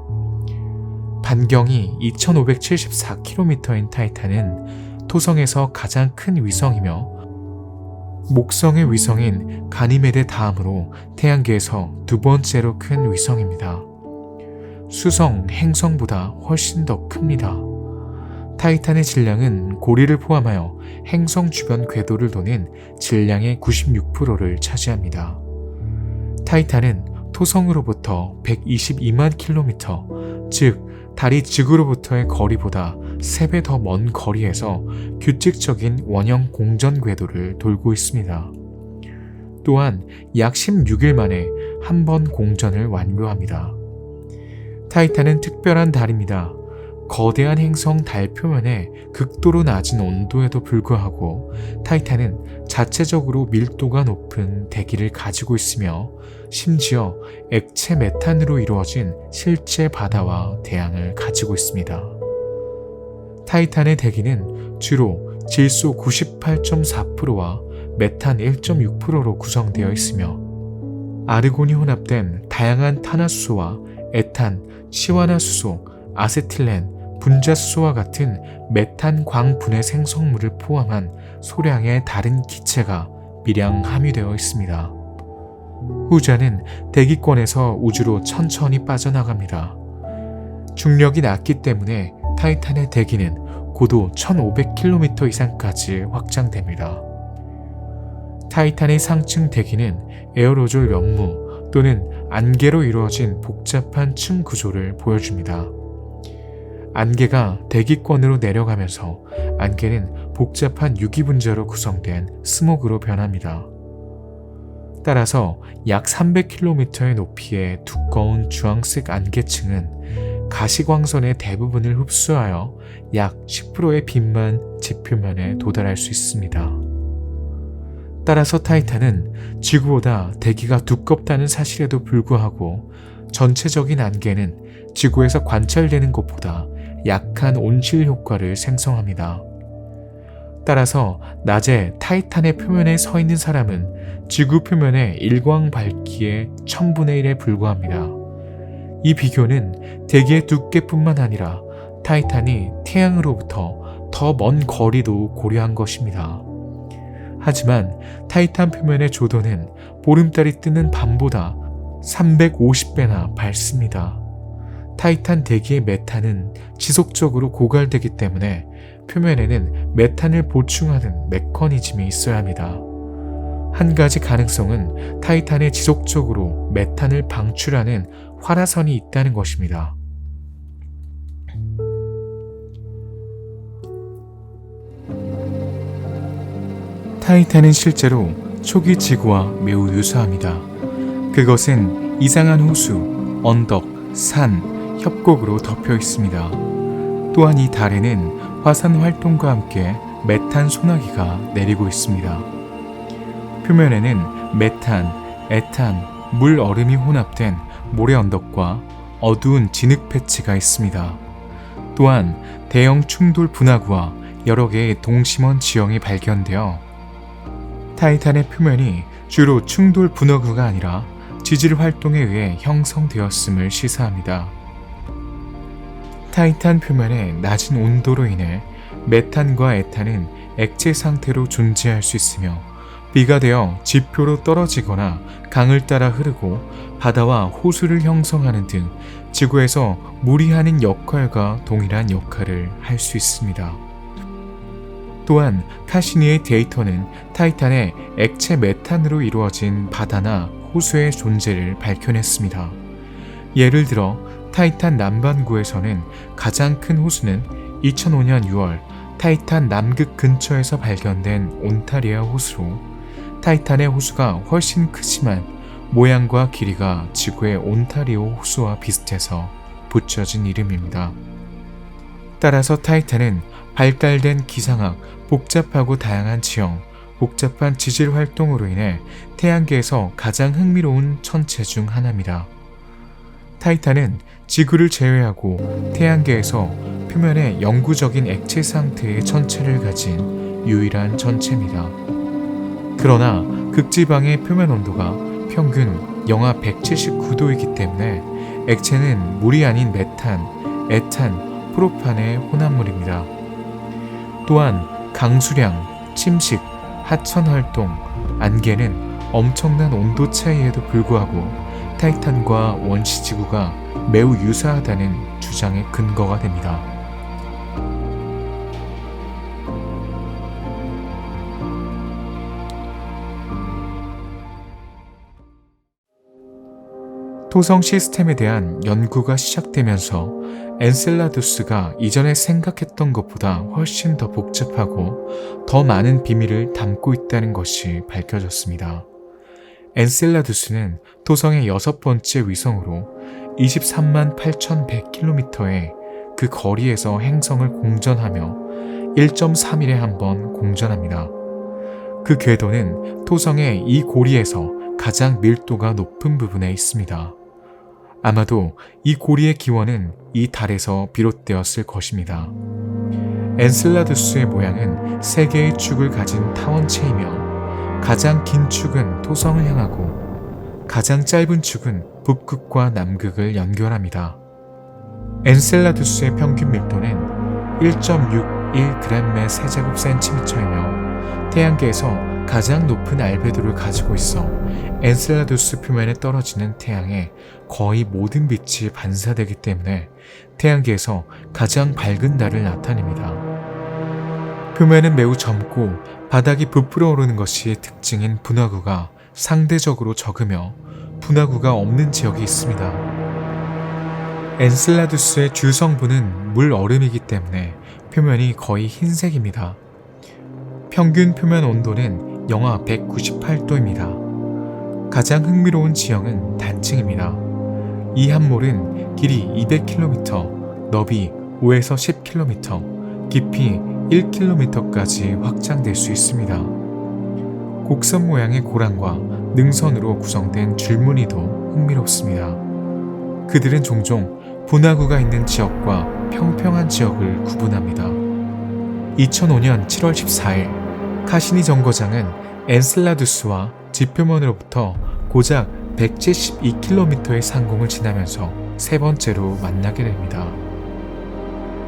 반경이 2574km인 타이탄은 토성에서 가장 큰 위성이며 목성의 위성인 가니메데 다음으로 태양계에서 두 번째로 큰 위성입니다. 수성, 행성보다 훨씬 더 큽니다. 타이탄의 질량은 고리를 포함하여 행성 주변 궤도를 도는 질량의 96%를 차지합니다. 타이탄은 토성으로부터 122만 킬로미터, 즉 달이 지구로부터의 거리보다 3배 더 먼 거리에서 규칙적인 원형 공전 궤도를 돌고 있습니다. 또한 약 16일 만에 한 번 공전을 완료합니다. 타이탄은 특별한 달입니다. 거대한 행성 달 표면에 극도로 낮은 온도에도 불구하고 타이탄은 자체적으로 밀도가 높은 대기를 가지고 있으며 심지어 액체 메탄으로 이루어진 실제 바다와 대양을 가지고 있습니다. 타이탄의 대기는 주로 질소 98.4%와 메탄 1.6%로 구성되어 있으며 아르곤이 혼합된 다양한 탄화수소와 에탄, 시와나수소, 아세틸렌, 분자수소와 같은 메탄 광분해 생성물을 포함한 소량의 다른 기체가 미량 함유되어 있습니다. 후자는 대기권에서 우주로 천천히 빠져나갑니다. 중력이 낮기 때문에 타이탄의 대기는 고도 1500km 이상까지 확장됩니다. 타이탄의 상층 대기는 에어로졸 연무 또는 안개로 이루어진 복잡한 층 구조를 보여줍니다. 안개가 대기권으로 내려가면서 안개는 복잡한 유기분자로 구성된 스모그로 변합니다. 따라서 약 300km의 높이의 두꺼운 주황색 안개층은 가시광선의 대부분을 흡수하여 약 10%의 빛만 지표면에 도달할 수 있습니다. 따라서 타이탄은 지구보다 대기가 두껍다는 사실에도 불구하고 전체적인 안개는 지구에서 관찰되는 것보다 약한 온실 효과를 생성합니다. 따라서 낮에 타이탄의 표면에 서 있는 사람은 지구 표면의 일광 밝기의 1000분의 1에 불과합니다. 이 비교는 대기의 두께뿐만 아니라 타이탄이 태양으로부터 더 먼 거리도 고려한 것입니다. 하지만 타이탄 표면의 조도는 보름달이 뜨는 밤보다 350배나 밝습니다. 타이탄 대기의 메탄은 지속적으로 고갈되기 때문에 표면에는 메탄을 보충하는 메커니즘이 있어야 합니다. 한 가지 가능성은 타이탄에 지속적으로 메탄을 방출하는 활화선이 있다는 것입니다. 타이탄은 실제로 초기 지구와 매우 유사합니다. 그것은 이상한 호수, 언덕, 산, 협곡으로 덮여 있습니다. 또한 이 달에는 화산 활동과 함께 메탄 소나기가 내리고 있습니다. 표면에는 메탄, 에탄, 물 얼음이 혼합된 모래 언덕과 어두운 진흙 패치가 있습니다. 또한 대형 충돌 분화구와 여러 개의 동심원 지형이 발견되어 타이탄의 표면이 주로 충돌 분화구가 아니라 지질 활동에 의해 형성되었음을 시사합니다. 타이탄 표면의 낮은 온도로 인해 메탄과 에탄은 액체 상태로 존재할 수 있으며 비가 되어 지표로 떨어지거나 강을 따라 흐르고 바다와 호수를 형성하는 등 지구에서 물이 하는 역할과 동일한 역할을 할 수 있습니다. 또한 카시니의 데이터는 타이탄의 액체 메탄으로 이루어진 바다나 호수의 존재를 밝혀냈습니다. 예를 들어 타이탄 남반구에서는 가장 큰 호수는 2005년 6월 타이탄 남극 근처에서 발견된 온타리아 호수로 타이탄의 호수가 훨씬 크지만 모양과 길이가 지구의 온타리오 호수와 비슷해서 붙여진 이름입니다. 따라서 타이탄은 발달된 기상학, 복잡하고 다양한 지형, 복잡한 지질 활동으로 인해 태양계에서 가장 흥미로운 천체 중 하나입니다. 타이탄은 지구를 제외하고 태양계에서 표면에 영구적인 액체 상태의 천체를 가진 유일한 천체입니다. 그러나 극지방의 표면 온도가 평균 영하 179도이기 때문에 액체는 물이 아닌 메탄, 에탄, 프로판의 혼합물입니다. 또한 강수량, 침식, 하천 활동, 안개는 엄청난 온도 차이에도 불구하고 타이탄과 원시지구가 매우 유사하다는 주장의 근거가 됩니다. 토성 시스템에 대한 연구가 시작되면서 엔셀라두스가 이전에 생각했던 것보다 훨씬 더 복잡하고 더 많은 비밀을 담고 있다는 것이 밝혀졌습니다. 엔셀라두스는 토성의 6번째 위성으로 23만 8,100km의 그 거리에서 행성을 공전하며 1.3일에 한 번 공전합니다. 그 궤도는 토성의 이 고리에서 가장 밀도가 높은 부분에 있습니다. 아마도 이 고리의 기원은 이 달에서 비롯되었을 것입니다. 엔셀라두스의 모양은 3개의 축을 가진 타원체이며 가장 긴 축은 토성을 향하고 가장 짧은 축은 북극과 남극을 연결합니다. 엔셀라두스의 평균 밀도는 1.61g 세제곱 센티미터이며 태양계에서 가장 높은 알베도를 가지고 있어 엔셀라두스 표면에 떨어지는 태양의 거의 모든 빛이 반사되기 때문에 태양계에서 가장 밝은 달을 나타냅니다. 표면은 매우 젊고 바닥이 부풀어 오르는 것이 특징인 분화구가 상대적으로 적으며 분화구가 없는 지역이 있습니다. 엔셀라두스의 주 성분은 물 얼음이기 때문에 표면이 거의 흰색입니다. 평균 표면 온도는 영하 198도입니다. 가장 흥미로운 지형은 단층입니다. 이 함몰은 길이 200km, 너비 5에서 10km, 깊이 1km까지 확장될 수 있습니다. 곡선 모양의 고랑과 능선으로 구성된 줄무늬도 흥미롭습니다. 그들은 종종 분화구가 있는 지역과 평평한 지역을 구분합니다. 2005년 7월 14일 카시니 정거장은 엔셀라두스와 지표면으로부터 고작 172km의 상공을 지나면서 세 번째로 만나게 됩니다.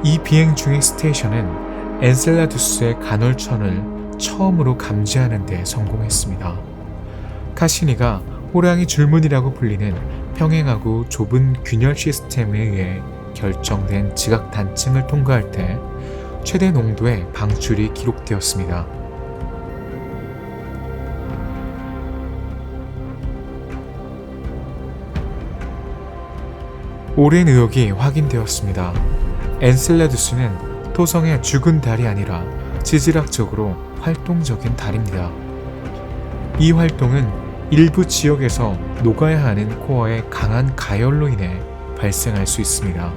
이 비행 중의 스테이션은 엔셀라두스의 간헐천을 처음으로 감지하는 데 성공했습니다. 카시니가 호랑이 줄무늬라고 불리는 평행하고 좁은 균열 시스템에 의해 결정된 지각 단층을 통과할 때 최대 농도의 방출이 기록되었습니다. 오랜 의혹이 확인되었습니다. 엔셀라두스는 토성의 죽은 달이 아니라 지질학적으로 활동적인 달입니다. 이 활동은 일부 지역에서 녹아야 하는 코어의 강한 가열로 인해 발생할 수 있습니다.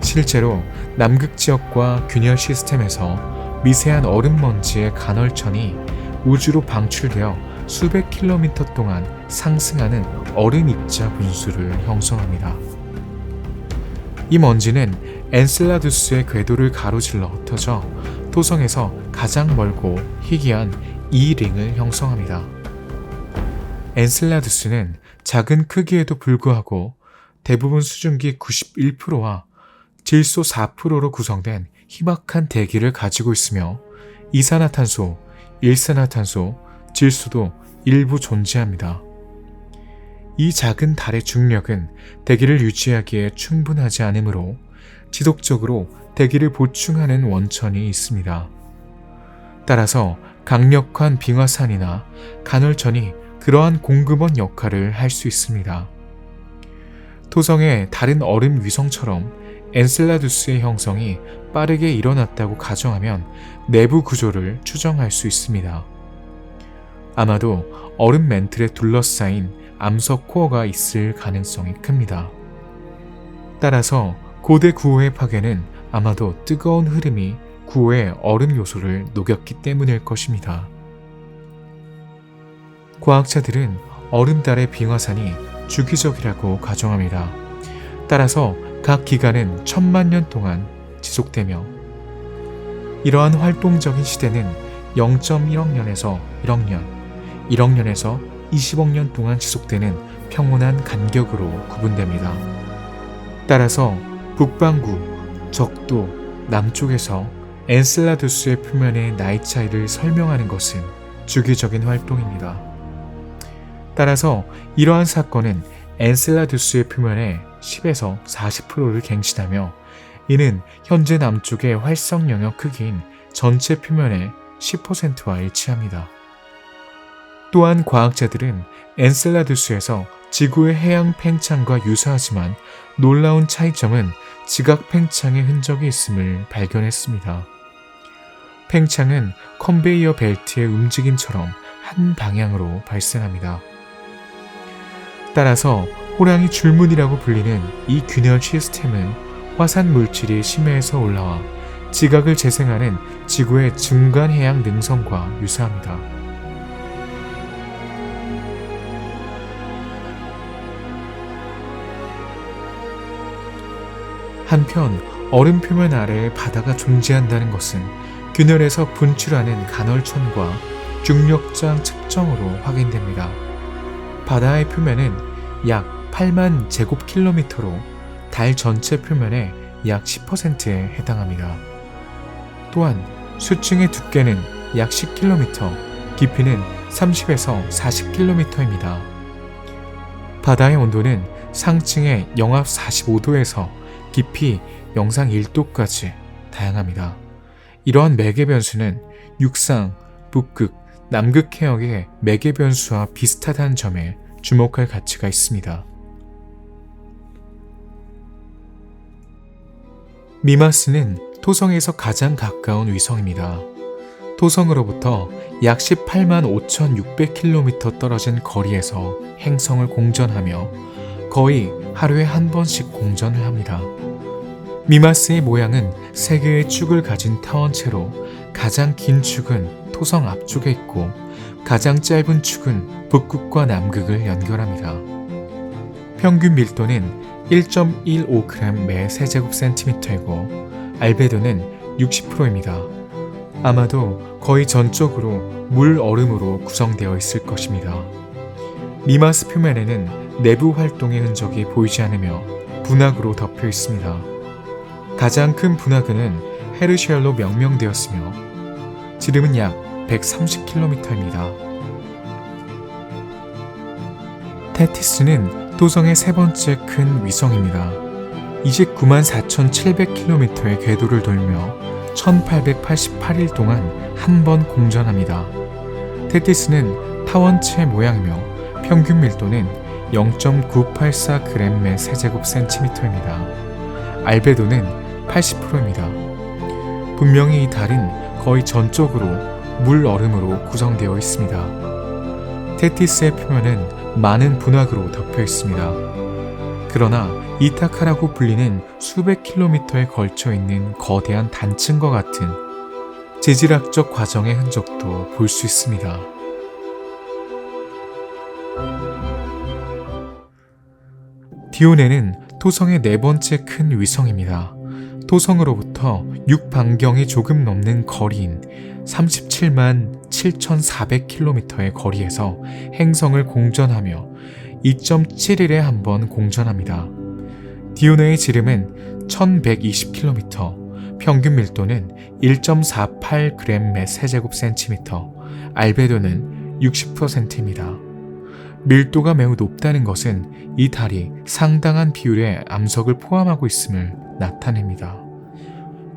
실제로 남극 지역과 균열 시스템에서 미세한 얼음 먼지의 간헐천이 우주로 방출되어 수백 킬로미터 동안 상승하는 얼음 입자 분수를 형성합니다. 이 먼지는 엔셀라두스의 궤도를 가로질러 흩어져 토성에서 가장 멀고 희귀한 E링을 형성합니다. 엔셀라두스는 작은 크기에도 불구하고 대부분 수증기 91%와 질소 4%로 구성된 희박한 대기를 가지고 있으며 이산화탄소, 일산화탄소, 질소도 일부 존재합니다. 이 작은 달의 중력은 대기를 유지하기에 충분하지 않으므로 지속적으로 대기를 보충하는 원천이 있습니다. 따라서 강력한 빙하산이나 간헐천이 그러한 공급원 역할을 할 수 있습니다. 토성의 다른 얼음 위성처럼 엔셀라두스의 형성이 빠르게 일어났다고 가정하면 내부 구조를 추정할 수 있습니다. 아마도 얼음 멘틀에 둘러싸인 암석 코어가 있을 가능성이 큽니다. 따라서 고대 구호의 파괴는 아마도 뜨거운 흐름이 구호의 얼음 요소를 녹였기 때문일 것입니다. 과학자들은 얼음달의 빙하산이 주기적이라고 가정합니다. 따라서 각 기간은 1000만 년 동안 지속되며 이러한 활동적인 시대는 0.1억 년에서 1억 년, 1억 년에서 20억 년 동안 지속되는 평온한 간격으로 구분됩니다. 따라서 북반구, 적도, 남쪽에서 엔셀라두스의 표면의 나이 차이를 설명하는 것은 주기적인 활동입니다. 따라서 이러한 사건은 엔셀라두스의 표면의 10에서 40%를 갱신하며 이는 현재 남쪽의 활성 영역 크기인 전체 표면의 10%와 일치합니다. 또한 과학자들은 엔셀라두스에서 지구의 해양 팽창과 유사하지만 놀라운 차이점은 지각 팽창의 흔적이 있음을 발견했습니다. 팽창은 컨베이어 벨트의 움직임처럼 한 방향으로 발생합니다. 따라서 호랑이 줄무늬라고 불리는 이 균열 시스템은 화산 물질이 심해에서 올라와 지각을 재생하는 지구의 중간 해양 능선과 유사합니다. 한편 얼음 표면 아래에 바다가 존재한다는 것은 균열에서 분출하는 간헐천과 중력장 측정으로 확인됩니다. 바다의 표면은 약 8만 제곱킬로미터로 달 전체 표면의 약 10%에 해당합니다. 또한 수층의 두께는 약 10km, 깊이는 30에서 40km입니다. 바다의 온도는 상층의 영하 45도에서 깊이 영상 1도까지 다양합니다. 이러한 매개 변수는 육상, 북극, 남극 해역의 매개 변수와 비슷하다는 점에 주목할 가치가 있습니다. 미마스는 토성에서 가장 가까운 위성입니다. 토성으로부터 약 18만 5,600km 떨어진 거리에서 행성을 공전하며 거의 하루에 한 번씩 공전을 합니다. 미마스의 모양은 3개의 축을 가진 타원체로 가장 긴 축은 토성 앞쪽에 있고 가장 짧은 축은 북극과 남극을 연결합니다. 평균 밀도는 1.15g 매 세제곱센티미터이고 알베도는 60%입니다. 아마도 거의 전적으로 물 얼음으로 구성되어 있을 것입니다. 미마스 표면에는 내부 활동의 흔적이 보이지 않으며 분화구로 덮여 있습니다. 가장 큰 분화구는 헤르셜로 명명되었으며 지름은 약 130km입니다. 테티스는 토성의 세 번째 큰 위성입니다. 294,700km의 궤도를 돌며 1888일 동안 한 번 공전합니다. 테티스는 타원체 모양이며 평균 밀도는 0.984g 매 세제곱센티미터입니다. 알베도는 80%입니다. 분명히 이 달은 거의 전적으로 물 얼음으로 구성되어 있습니다. 테티스의 표면은 많은 분화구로 덮여 있습니다. 그러나 이타카라고 불리는 수백 킬로미터에 걸쳐 있는 거대한 단층과 같은 지질학적 과정의 흔적도 볼 수 있습니다. 디오네는 토성의 네 번째 큰 위성입니다. 토성으로부터 6반경이 조금 넘는 거리인 37만 7,400km의 거리에서 행성을 공전하며 2.7일에 한 번 공전합니다. 디오네의 지름은 1120km, 평균 밀도는 1.48g 매 세제곱센티미터, 알베도는 60%입니다. 밀도가 매우 높다는 것은 이 달이 상당한 비율의 암석을 포함하고 있음을 나타냅니다.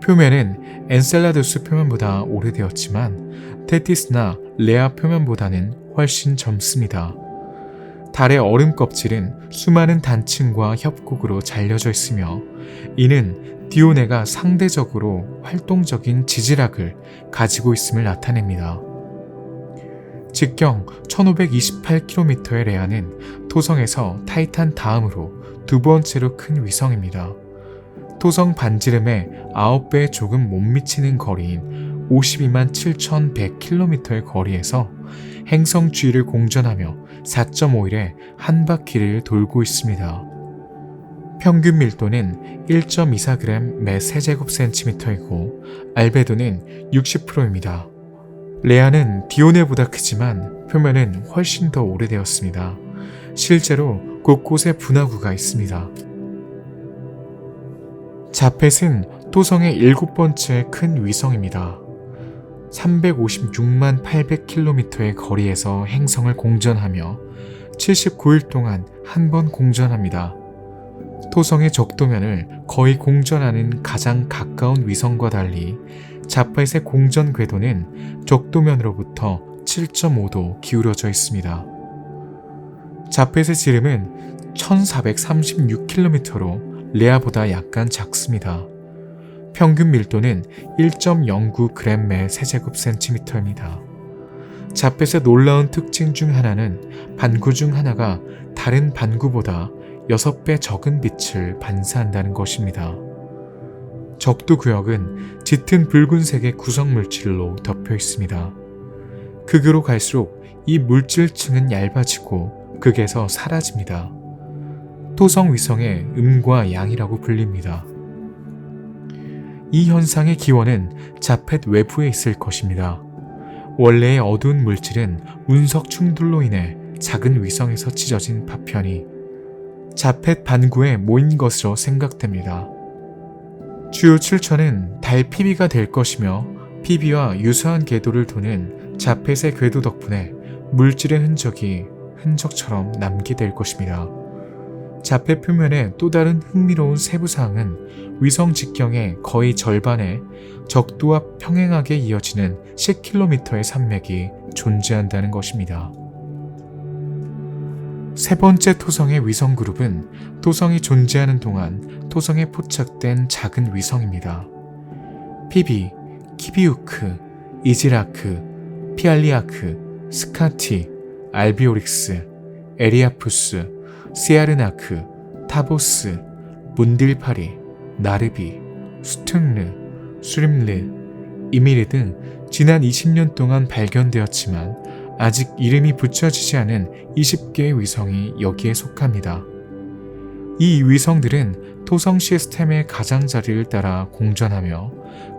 표면은 엔셀라두스 표면보다 오래되었지만 테티스나 레아 표면보다는 훨씬 젊습니다. 달의 얼음 껍질은 수많은 단층과 협곡으로 잘려져 있으며 이는 디오네가 상대적으로 활동적인 지질학을 가지고 있음을 나타냅니다. 직경 1528km의 레아는 토성에서 타이탄 다음으로 두 번째로 큰 위성입니다. 토성 반지름의 9배에 조금 못 미치는 거리인 52만 7,100km의 거리에서 행성 주위를 공전하며 4.5일에 한 바퀴를 돌고 있습니다. 평균 밀도는 1.24g 매 세제곱센티미터이고 알베도는 60%입니다. 레아는 디오네보다 크지만 표면은 훨씬 더 오래되었습니다. 실제로 곳곳에 분화구가 있습니다. 자펫은 토성의 7번째 큰 위성입니다. 356만 800km의 거리에서 행성을 공전하며 79일 동안 한 번 공전합니다. 토성의 적도면을 거의 공전하는 가장 가까운 위성과 달리 자펫의 공전 궤도는 적도면으로부터 7.5도 기울어져 있습니다. 자펫의 지름은 1436km로 레아보다 약간 작습니다. 평균 밀도는 1.09g 매 세제곱센티미터입니다. 자펫의 놀라운 특징 중 하나는 반구 중 하나가 다른 반구보다 6배 적은 빛을 반사한다는 것입니다. 적도 구역은 짙은 붉은색의 구성 물질로 덮여 있습니다. 극으로 갈수록 이 물질층은 얇아지고 극에서 사라집니다. 토성 위성의 음과 양이라고 불립니다. 이 현상의 기원은 자펫 외부에 있을 것입니다. 원래의 어두운 물질은 운석 충돌로 인해 작은 위성에서 찢어진 파편이 자펫 반구에 모인 것으로 생각됩니다. 주요 출처는 달 PB가 될 것이며 PB와 유사한 궤도를 도는 자펫의 궤도 덕분에 물질의 흔적이 흔적처럼 남게 될 것입니다. 자펫 표면의 또 다른 흥미로운 세부사항은 위성 직경의 거의 절반에 적도와 평행하게 이어지는 10km의 산맥이 존재한다는 것입니다. 세 번째 토성의 위성 그룹은 토성이 존재하는 동안 토성에 포착된 작은 위성입니다. 피비, 키비우크, 이지라크, 피알리아크, 스카티, 알비오릭스, 에리아푸스, 시아르나크, 타보스, 문딜파리, 나르비, 수퉁르, 수림르, 이미르 등 지난 20년 동안 발견되었지만 아직 이름이 붙여지지 않은 20개의 위성이 여기에 속합니다. 이 위성들은 토성 시스템의 가장자리를 따라 공전하며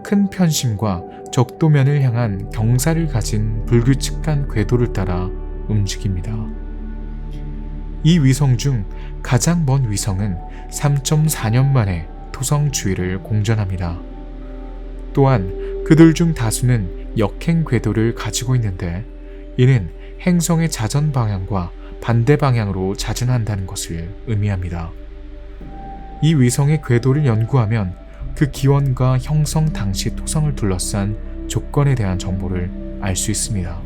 큰 편심과 적도면을 향한 경사를 가진 불규칙한 궤도를 따라 움직입니다. 이 위성 중 가장 먼 위성은 3.4년 만에 토성 주위를 공전합니다. 또한 그들 중 다수는 역행 궤도를 가지고 있는데 이는 행성의 자전 방향과 반대 방향으로 자전한다는 것을 의미합니다. 이 위성의 궤도를 연구하면 그 기원과 형성 당시 토성을 둘러싼 조건에 대한 정보를 알 수 있습니다.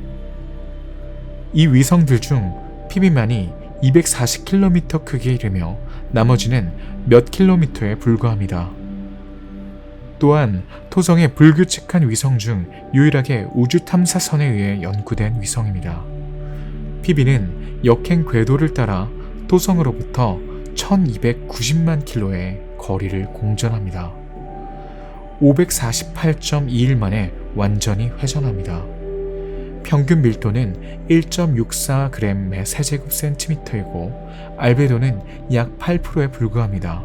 이 위성들 중 피비만이 240km 크기에 이르며 나머지는 몇 킬로미터에 불과합니다. 또한 토성의 불규칙한 위성 중 유일하게 우주 탐사선에 의해 연구된 위성입니다. 피비는 역행 궤도를 따라 토성으로부터 1290만 킬로의 거리를 공전합니다. 548.2일 만에 완전히 회전합니다. 평균 밀도는 1.64g 매 세제곱센티미터이고 알베도는 약 8%에 불과합니다.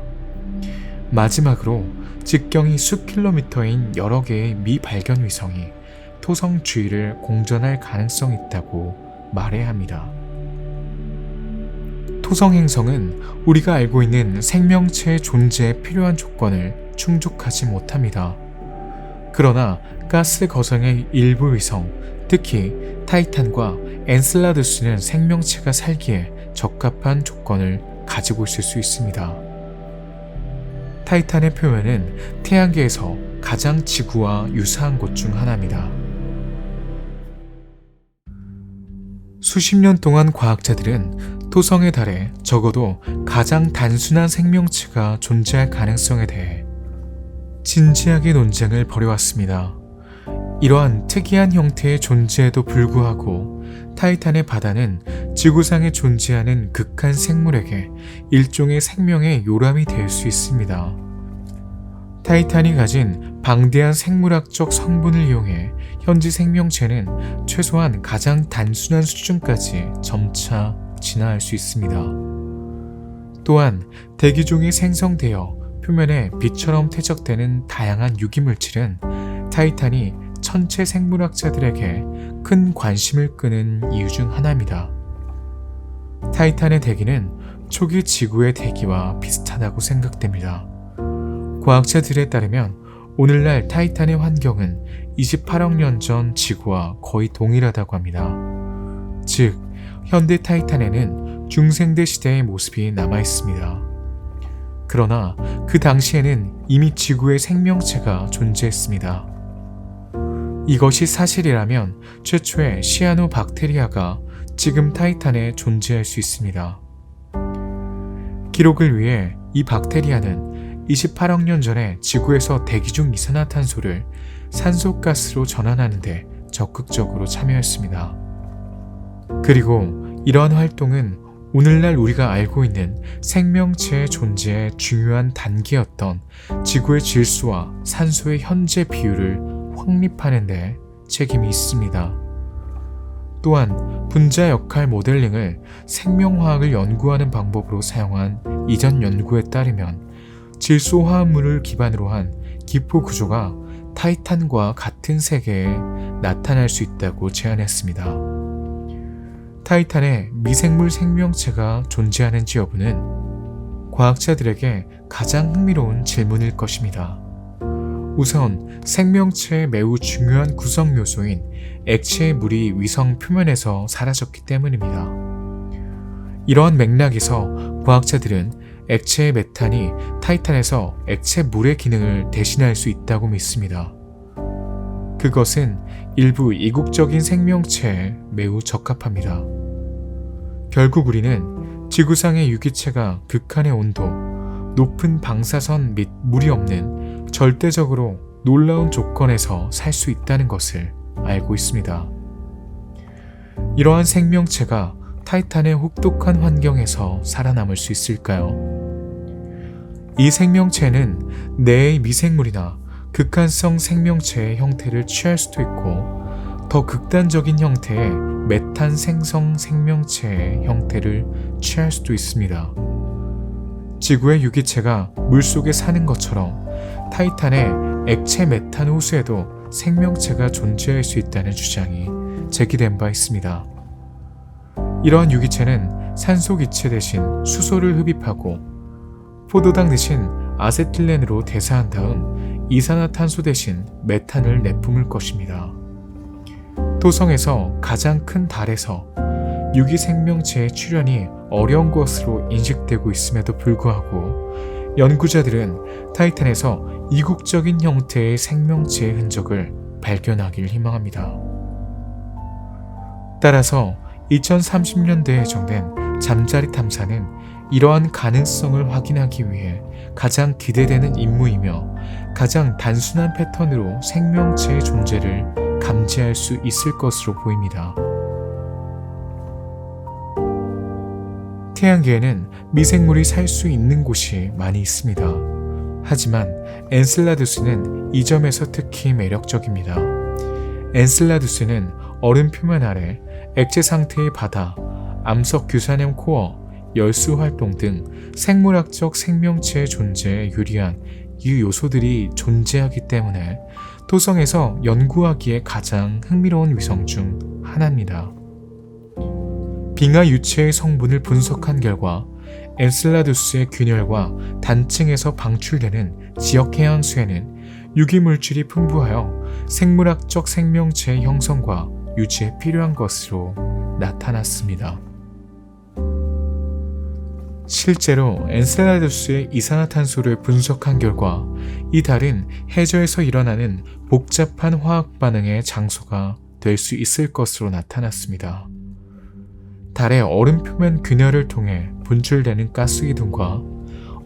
마지막으로 직경이 수킬로미터인 여러 개의 미발견 위성이 토성 주위를 공전할 가능성이 있다고 말해야 합니다. 토성 행성은 우리가 알고 있는 생명체의 존재에 필요한 조건을 충족하지 못합니다. 그러나 가스 거성의 일부 위성, 특히 타이탄과 엔셀라두스는 생명체가 살기에 적합한 조건을 가지고 있을 수 있습니다. 타이탄의 표면은 태양계에서 가장 지구와 유사한 곳 중 하나입니다. 수십 년 동안 과학자들은 토성의 달에 적어도 가장 단순한 생명체가 존재할 가능성에 대해 진지하게 논쟁을 벌여왔습니다. 이러한 특이한 형태의 존재에도 불구하고 타이탄의 바다는 지구상에 존재하는 극한 생물에게 일종의 생명의 요람이 될 수 있습니다. 타이탄이 가진 방대한 생물학적 성분을 이용해 현지 생명체는 최소한 가장 단순한 수준까지 점차 진화할 수 있습니다. 또한 대기 중에 생성되어 표면에 빛처럼 퇴적되는 다양한 유기물질은 타이탄이 천체 생물학자들에게 큰 관심을 끄는 이유 중 하나입니다. 타이탄의 대기는 초기 지구의 대기와 비슷하다고 생각됩니다. 과학자들에 따르면 오늘날 타이탄의 환경은 28억 년 전 지구와 거의 동일하다고 합니다. 즉, 현대 타이탄에는 중생대 시대의 모습이 남아 있습니다. 그러나 그 당시에는 이미 지구에 생명체가 존재했습니다. 이것이 사실이라면 최초의 시아노박테리아가 지금 타이탄에 존재할 수 있습니다. 기록을 위해 이 박테리아는 28억 년 전에 지구에서 대기 중 이산화탄소를 산소가스로 전환하는 데 적극적으로 참여했습니다. 그리고 이러한 활동은 오늘날 우리가 알고 있는 생명체의 존재의 중요한 단계였던 지구의 질소와 산소의 현재 비율을 확립하는 데 책임이 있습니다. 또한 분자 역할 모델링을 생명화학을 연구하는 방법으로 사용한 이전 연구에 따르면 질소 화합물을 기반으로 한 기포 구조가 타이탄과 같은 세계에 나타날 수 있다고 제안했습니다. 타이탄에 미생물 생명체가 존재하는지 여부는 과학자들에게 가장 흥미로운 질문일 것입니다. 우선 생명체의 매우 중요한 구성 요소인 액체의 물이 위성 표면에서 사라졌기 때문입니다. 이러한 맥락에서 과학자들은 액체의 메탄이 타이탄에서 액체 물의 기능을 대신할 수 있다고 믿습니다. 그것은 일부 이국적인 생명체에 매우 적합합니다. 결국 우리는 지구상의 유기체가 극한의 온도, 높은 방사선 및 물이 없는 절대적으로 놀라운 조건에서 살 수 있다는 것을 알고 있습니다. 이러한 생명체가 타이탄의 혹독한 환경에서 살아남을 수 있을까요? 이 생명체는 내의 미생물이나 극한성 생명체의 형태를 취할 수도 있고 더 극단적인 형태의 메탄 생성 생명체의 형태를 취할 수도 있습니다. 지구의 유기체가 물속에 사는 것처럼 타이탄의 액체 메탄 호수에도 생명체가 존재할 수 있다는 주장이 제기된 바 있습니다. 이러한 유기체는 산소 기체 대신 수소를 흡입하고 포도당 대신 아세틸렌으로 대사한 다음 이산화탄소 대신 메탄을 내뿜을 것입니다. 토성에서 가장 큰 달에서 유기 생명체의 출현이 어려운 것으로 인식되고 있음에도 불구하고 연구자들은 타이탄에서 이국적인 형태의 생명체의 흔적을 발견하길 희망합니다. 따라서 2030년대에 예정된 잠자리 탐사는 이러한 가능성을 확인하기 위해 가장 기대되는 임무이며 가장 단순한 패턴으로 생명체의 존재를 감지할 수 있을 것으로 보입니다. 태양계에는 미생물이 살 수 있는 곳이 많이 있습니다. 하지만 엔셀라두스는 이 점에서 특히 매력적입니다. 엔셀라두스는 얼음 표면 아래 액체 상태의 바다, 암석 규산염 코어, 열수 활동 등 생물학적 생명체의 존재에 유리한 이 요소들이 존재하기 때문에 토성에서 연구하기에 가장 흥미로운 위성 중 하나입니다. 빙하 유체의 성분을 분석한 결과 엔셀라두스의 균열과 단층에서 방출되는 지역 해양수에는 유기물질이 풍부하여 생물학적 생명체의 형성과 유지에 필요한 것으로 나타났습니다. 실제로 엔셀라두스의 이산화탄소를 분석한 결과 이 달은 해저에서 일어나는 복잡한 화학 반응의 장소가 될 수 있을 것으로 나타났습니다. 달의 얼음 표면 균열을 통해 분출되는 가스 기둥과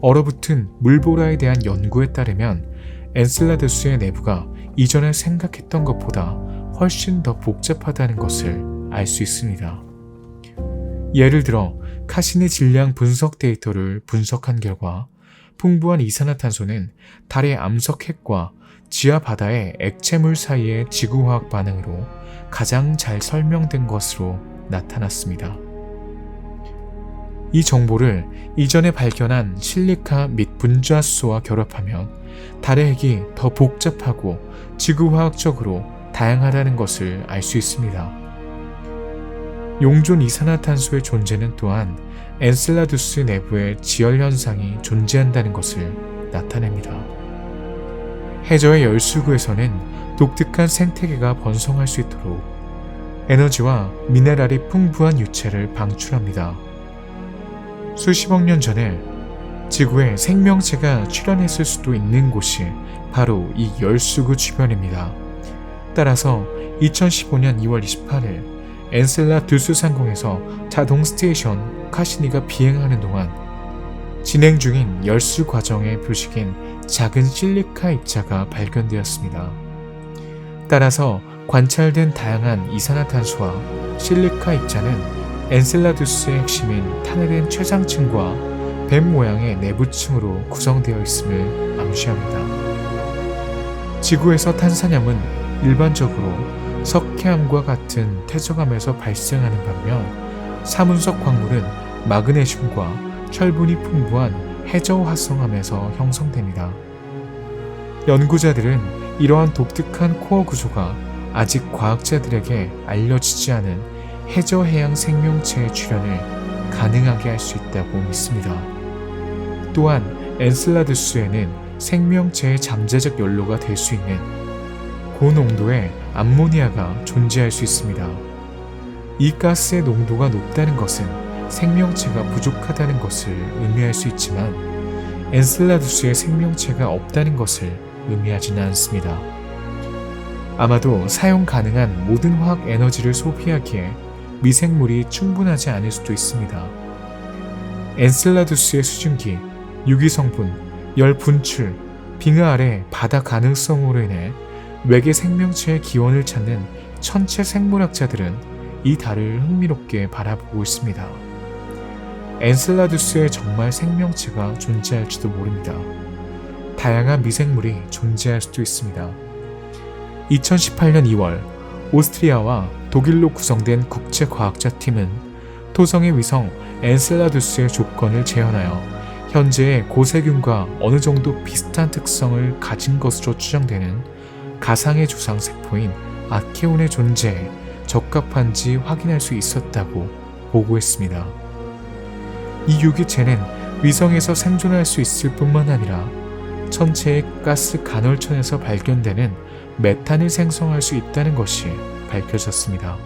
얼어붙은 물보라에 대한 연구에 따르면 엔셀라두스의 내부가 이전에 생각했던 것보다 훨씬 더 복잡하다는 것을 알 수 있습니다. 예를 들어 카시니 질량 분석 데이터를 분석한 결과 풍부한 이산화탄소는 달의 암석 핵과 지하 바다의 액체물 사이의 지구화학 반응으로 가장 잘 설명된 것으로 나타났습니다. 이 정보를 이전에 발견한 실리카 및 분자수소와 결합하면 달의 핵이 더 복잡하고 지구화학적으로 다양하다는 것을 알 수 있습니다. 용존 이산화탄소의 존재는 또한 엔셀라두스 내부에 지열 현상이 존재한다는 것을 나타냅니다. 해저의 열수구에서는 독특한 생태계가 번성할 수 있도록 에너지와 미네랄이 풍부한 유체를 방출합니다. 수십억 년 전에 지구에 생명체가 출현했을 수도 있는 곳이 바로 이 열수구 주변입니다. 따라서 2015년 2월 28일 엔셀라두스 상공에서 자동 스테이션 카시니가 비행하는 동안 진행 중인 열수 과정의 표식인 작은 실리카 입자가 발견되었습니다. 따라서 관찰된 다양한 이산화탄소와 실리카 입자는 엔셀라두스의 핵심인 탄핵된 최상층과 뱀 모양의 내부층으로 구성되어 있음을 암시합니다. 지구에서 탄산염은 일반적으로 석회암과 같은 퇴적암에서 발생하는 반면 사문석 광물은 마그네슘과 철분이 풍부한 해저 화성암에서 형성됩니다. 연구자들은 이러한 독특한 코어 구조가 아직 과학자들에게 알려지지 않은 해저 해양 생명체의 출현을 가능하게 할 수 있다고 믿습니다. 또한 엔셀라두스에는 생명체의 잠재적 연료가 될 수 있는 고농도의 암모니아가 존재할 수 있습니다. 이 가스의 농도가 높다는 것은 생명체가 부족하다는 것을 의미할 수 있지만 엔셀라두스에 생명체가 없다는 것을 의미하지는 않습니다. 아마도 사용 가능한 모든 화학 에너지를 소비하기에 미생물이 충분하지 않을 수도 있습니다. 엔셀라두스의 수증기, 유기성분, 열 분출, 빙하 아래 바다 가능성으로 인해 외계 생명체의 기원을 찾는 천체 생물학자들은 이 달을 흥미롭게 바라보고 있습니다. 엔셀라두스에 정말 생명체가 존재할지도 모릅니다. 다양한 미생물이 존재할 수도 있습니다. 2018년 2월 오스트리아와 독일로 구성된 국제과학자 팀은 토성의 위성 엔셀라두스의 조건을 재현하여 현재의 고세균과 어느 정도 비슷한 특성을 가진 것으로 추정되는 가상의 조상 세포인 아케온의 존재에 적합한지 확인할 수 있었다고 보고했습니다. 이 유기체는 위성에서 생존할 수 있을 뿐만 아니라 천체의 가스 간헐천에서 발견되는 메탄을 생성할 수 있다는 것이 밝혀졌습니다.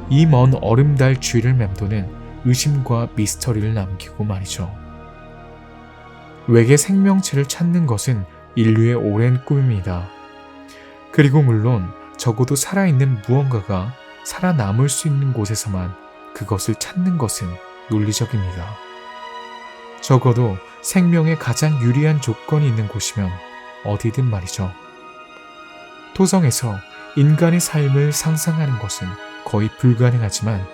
이 먼 얼음달 주위를 맴도는 의심과 미스터리를 남기고 말이죠. 외계 생명체를 찾는 것은 인류의 오랜 꿈입니다. 그리고 물론 적어도 살아있는 무언가가 살아남을 수 있는 곳에서만 그것을 찾는 것은 논리적입니다. 적어도 생명에 가장 유리한 조건이 있는 곳이면 어디든 말이죠. 토성에서 인간의 삶을 상상하는 것은 거의 불가능하지만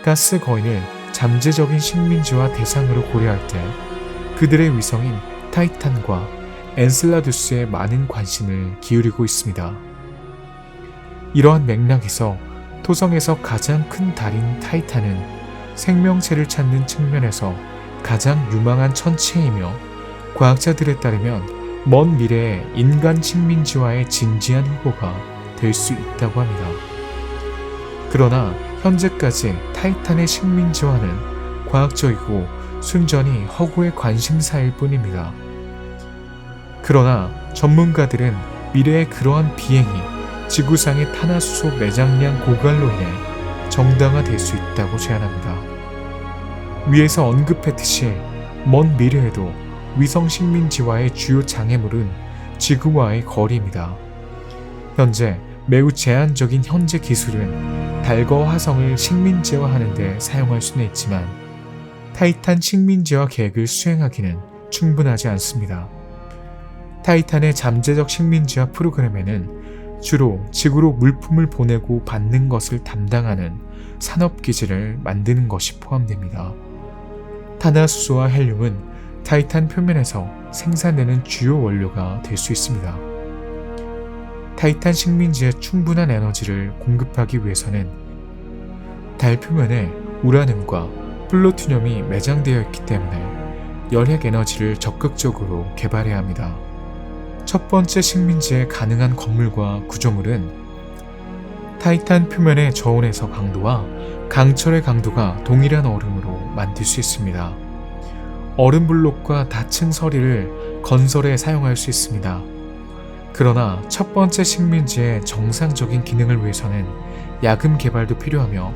가스 거인을 잠재적인 식민지와 대상으로 고려할 때 그들의 위성인 타이탄과 엔셀라두스에 많은 관심을 기울이고 있습니다. 이러한 맥락에서 토성에서 가장 큰 달인 타이탄은 생명체를 찾는 측면에서 가장 유망한 천체이며 과학자들에 따르면 먼 미래에 인간 식민지와의 진지한 후보가 될 수 있다고 합니다. 그러나 현재까지 타이탄의 식민지와는 과학적이고 순전히 허구의 관심사일 뿐입니다. 그러나 전문가들은 미래의 그러한 비행이 지구상의 탄화수소 매장량 고갈로 인해 정당화될 수 있다고 제안합니다. 위에서 언급했듯이 먼 미래에도 위성 식민지와의 주요 장애물은 지구와의 거리입니다. 현재 매우 제한적인 현재 기술은 달과 화성을 식민지화하는 데 사용할 수는 있지만 타이탄 식민지화 계획을 수행하기는 충분하지 않습니다. 타이탄의 잠재적 식민지화 프로그램에는 주로 지구로 물품을 보내고 받는 것을 담당하는 산업기지를 만드는 것이 포함됩니다. 탄화수소와 헬륨은 타이탄 표면에서 생산되는 주요 원료가 될 수 있습니다. 타이탄 식민지에 충분한 에너지를 공급하기 위해서는 달 표면에 우라늄과 플루토늄이 매장되어 있기 때문에 열핵 에너지를 적극적으로 개발해야 합니다. 첫 번째 식민지에 가능한 건물과 구조물은 타이탄 표면의 저온에서 강도와 강철의 강도가 동일한 얼음으로 만들 수 있습니다. 얼음 블록과 닫힌 서리를 건설에 사용할 수 있습니다. 그러나 첫 번째 식민지의 정상적인 기능을 위해서는 야금 개발도 필요하며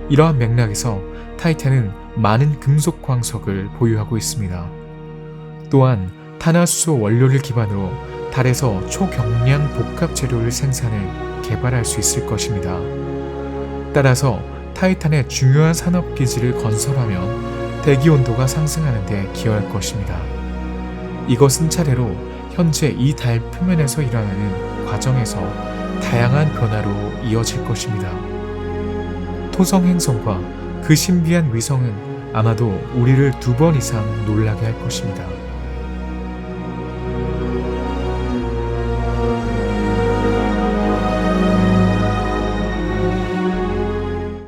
이러한 맥락에서 타이탄은 많은 금속 광석을 보유하고 있습니다. 또한 탄화수소 원료를 기반으로 달에서 초경량 복합 재료를 생산해 개발할 수 있을 것입니다. 따라서 타이탄의 중요한 산업기지를 건설하면 대기 온도가 상승하는 데 기여할 것입니다. 이것은 차례로 현재 이 달 표면에서 일어나는 과정에서 다양한 변화로 이어질 것입니다. 토성 행성과 그 신비한 위성은 아마도 우리를 2번 이상 놀라게 할 것입니다.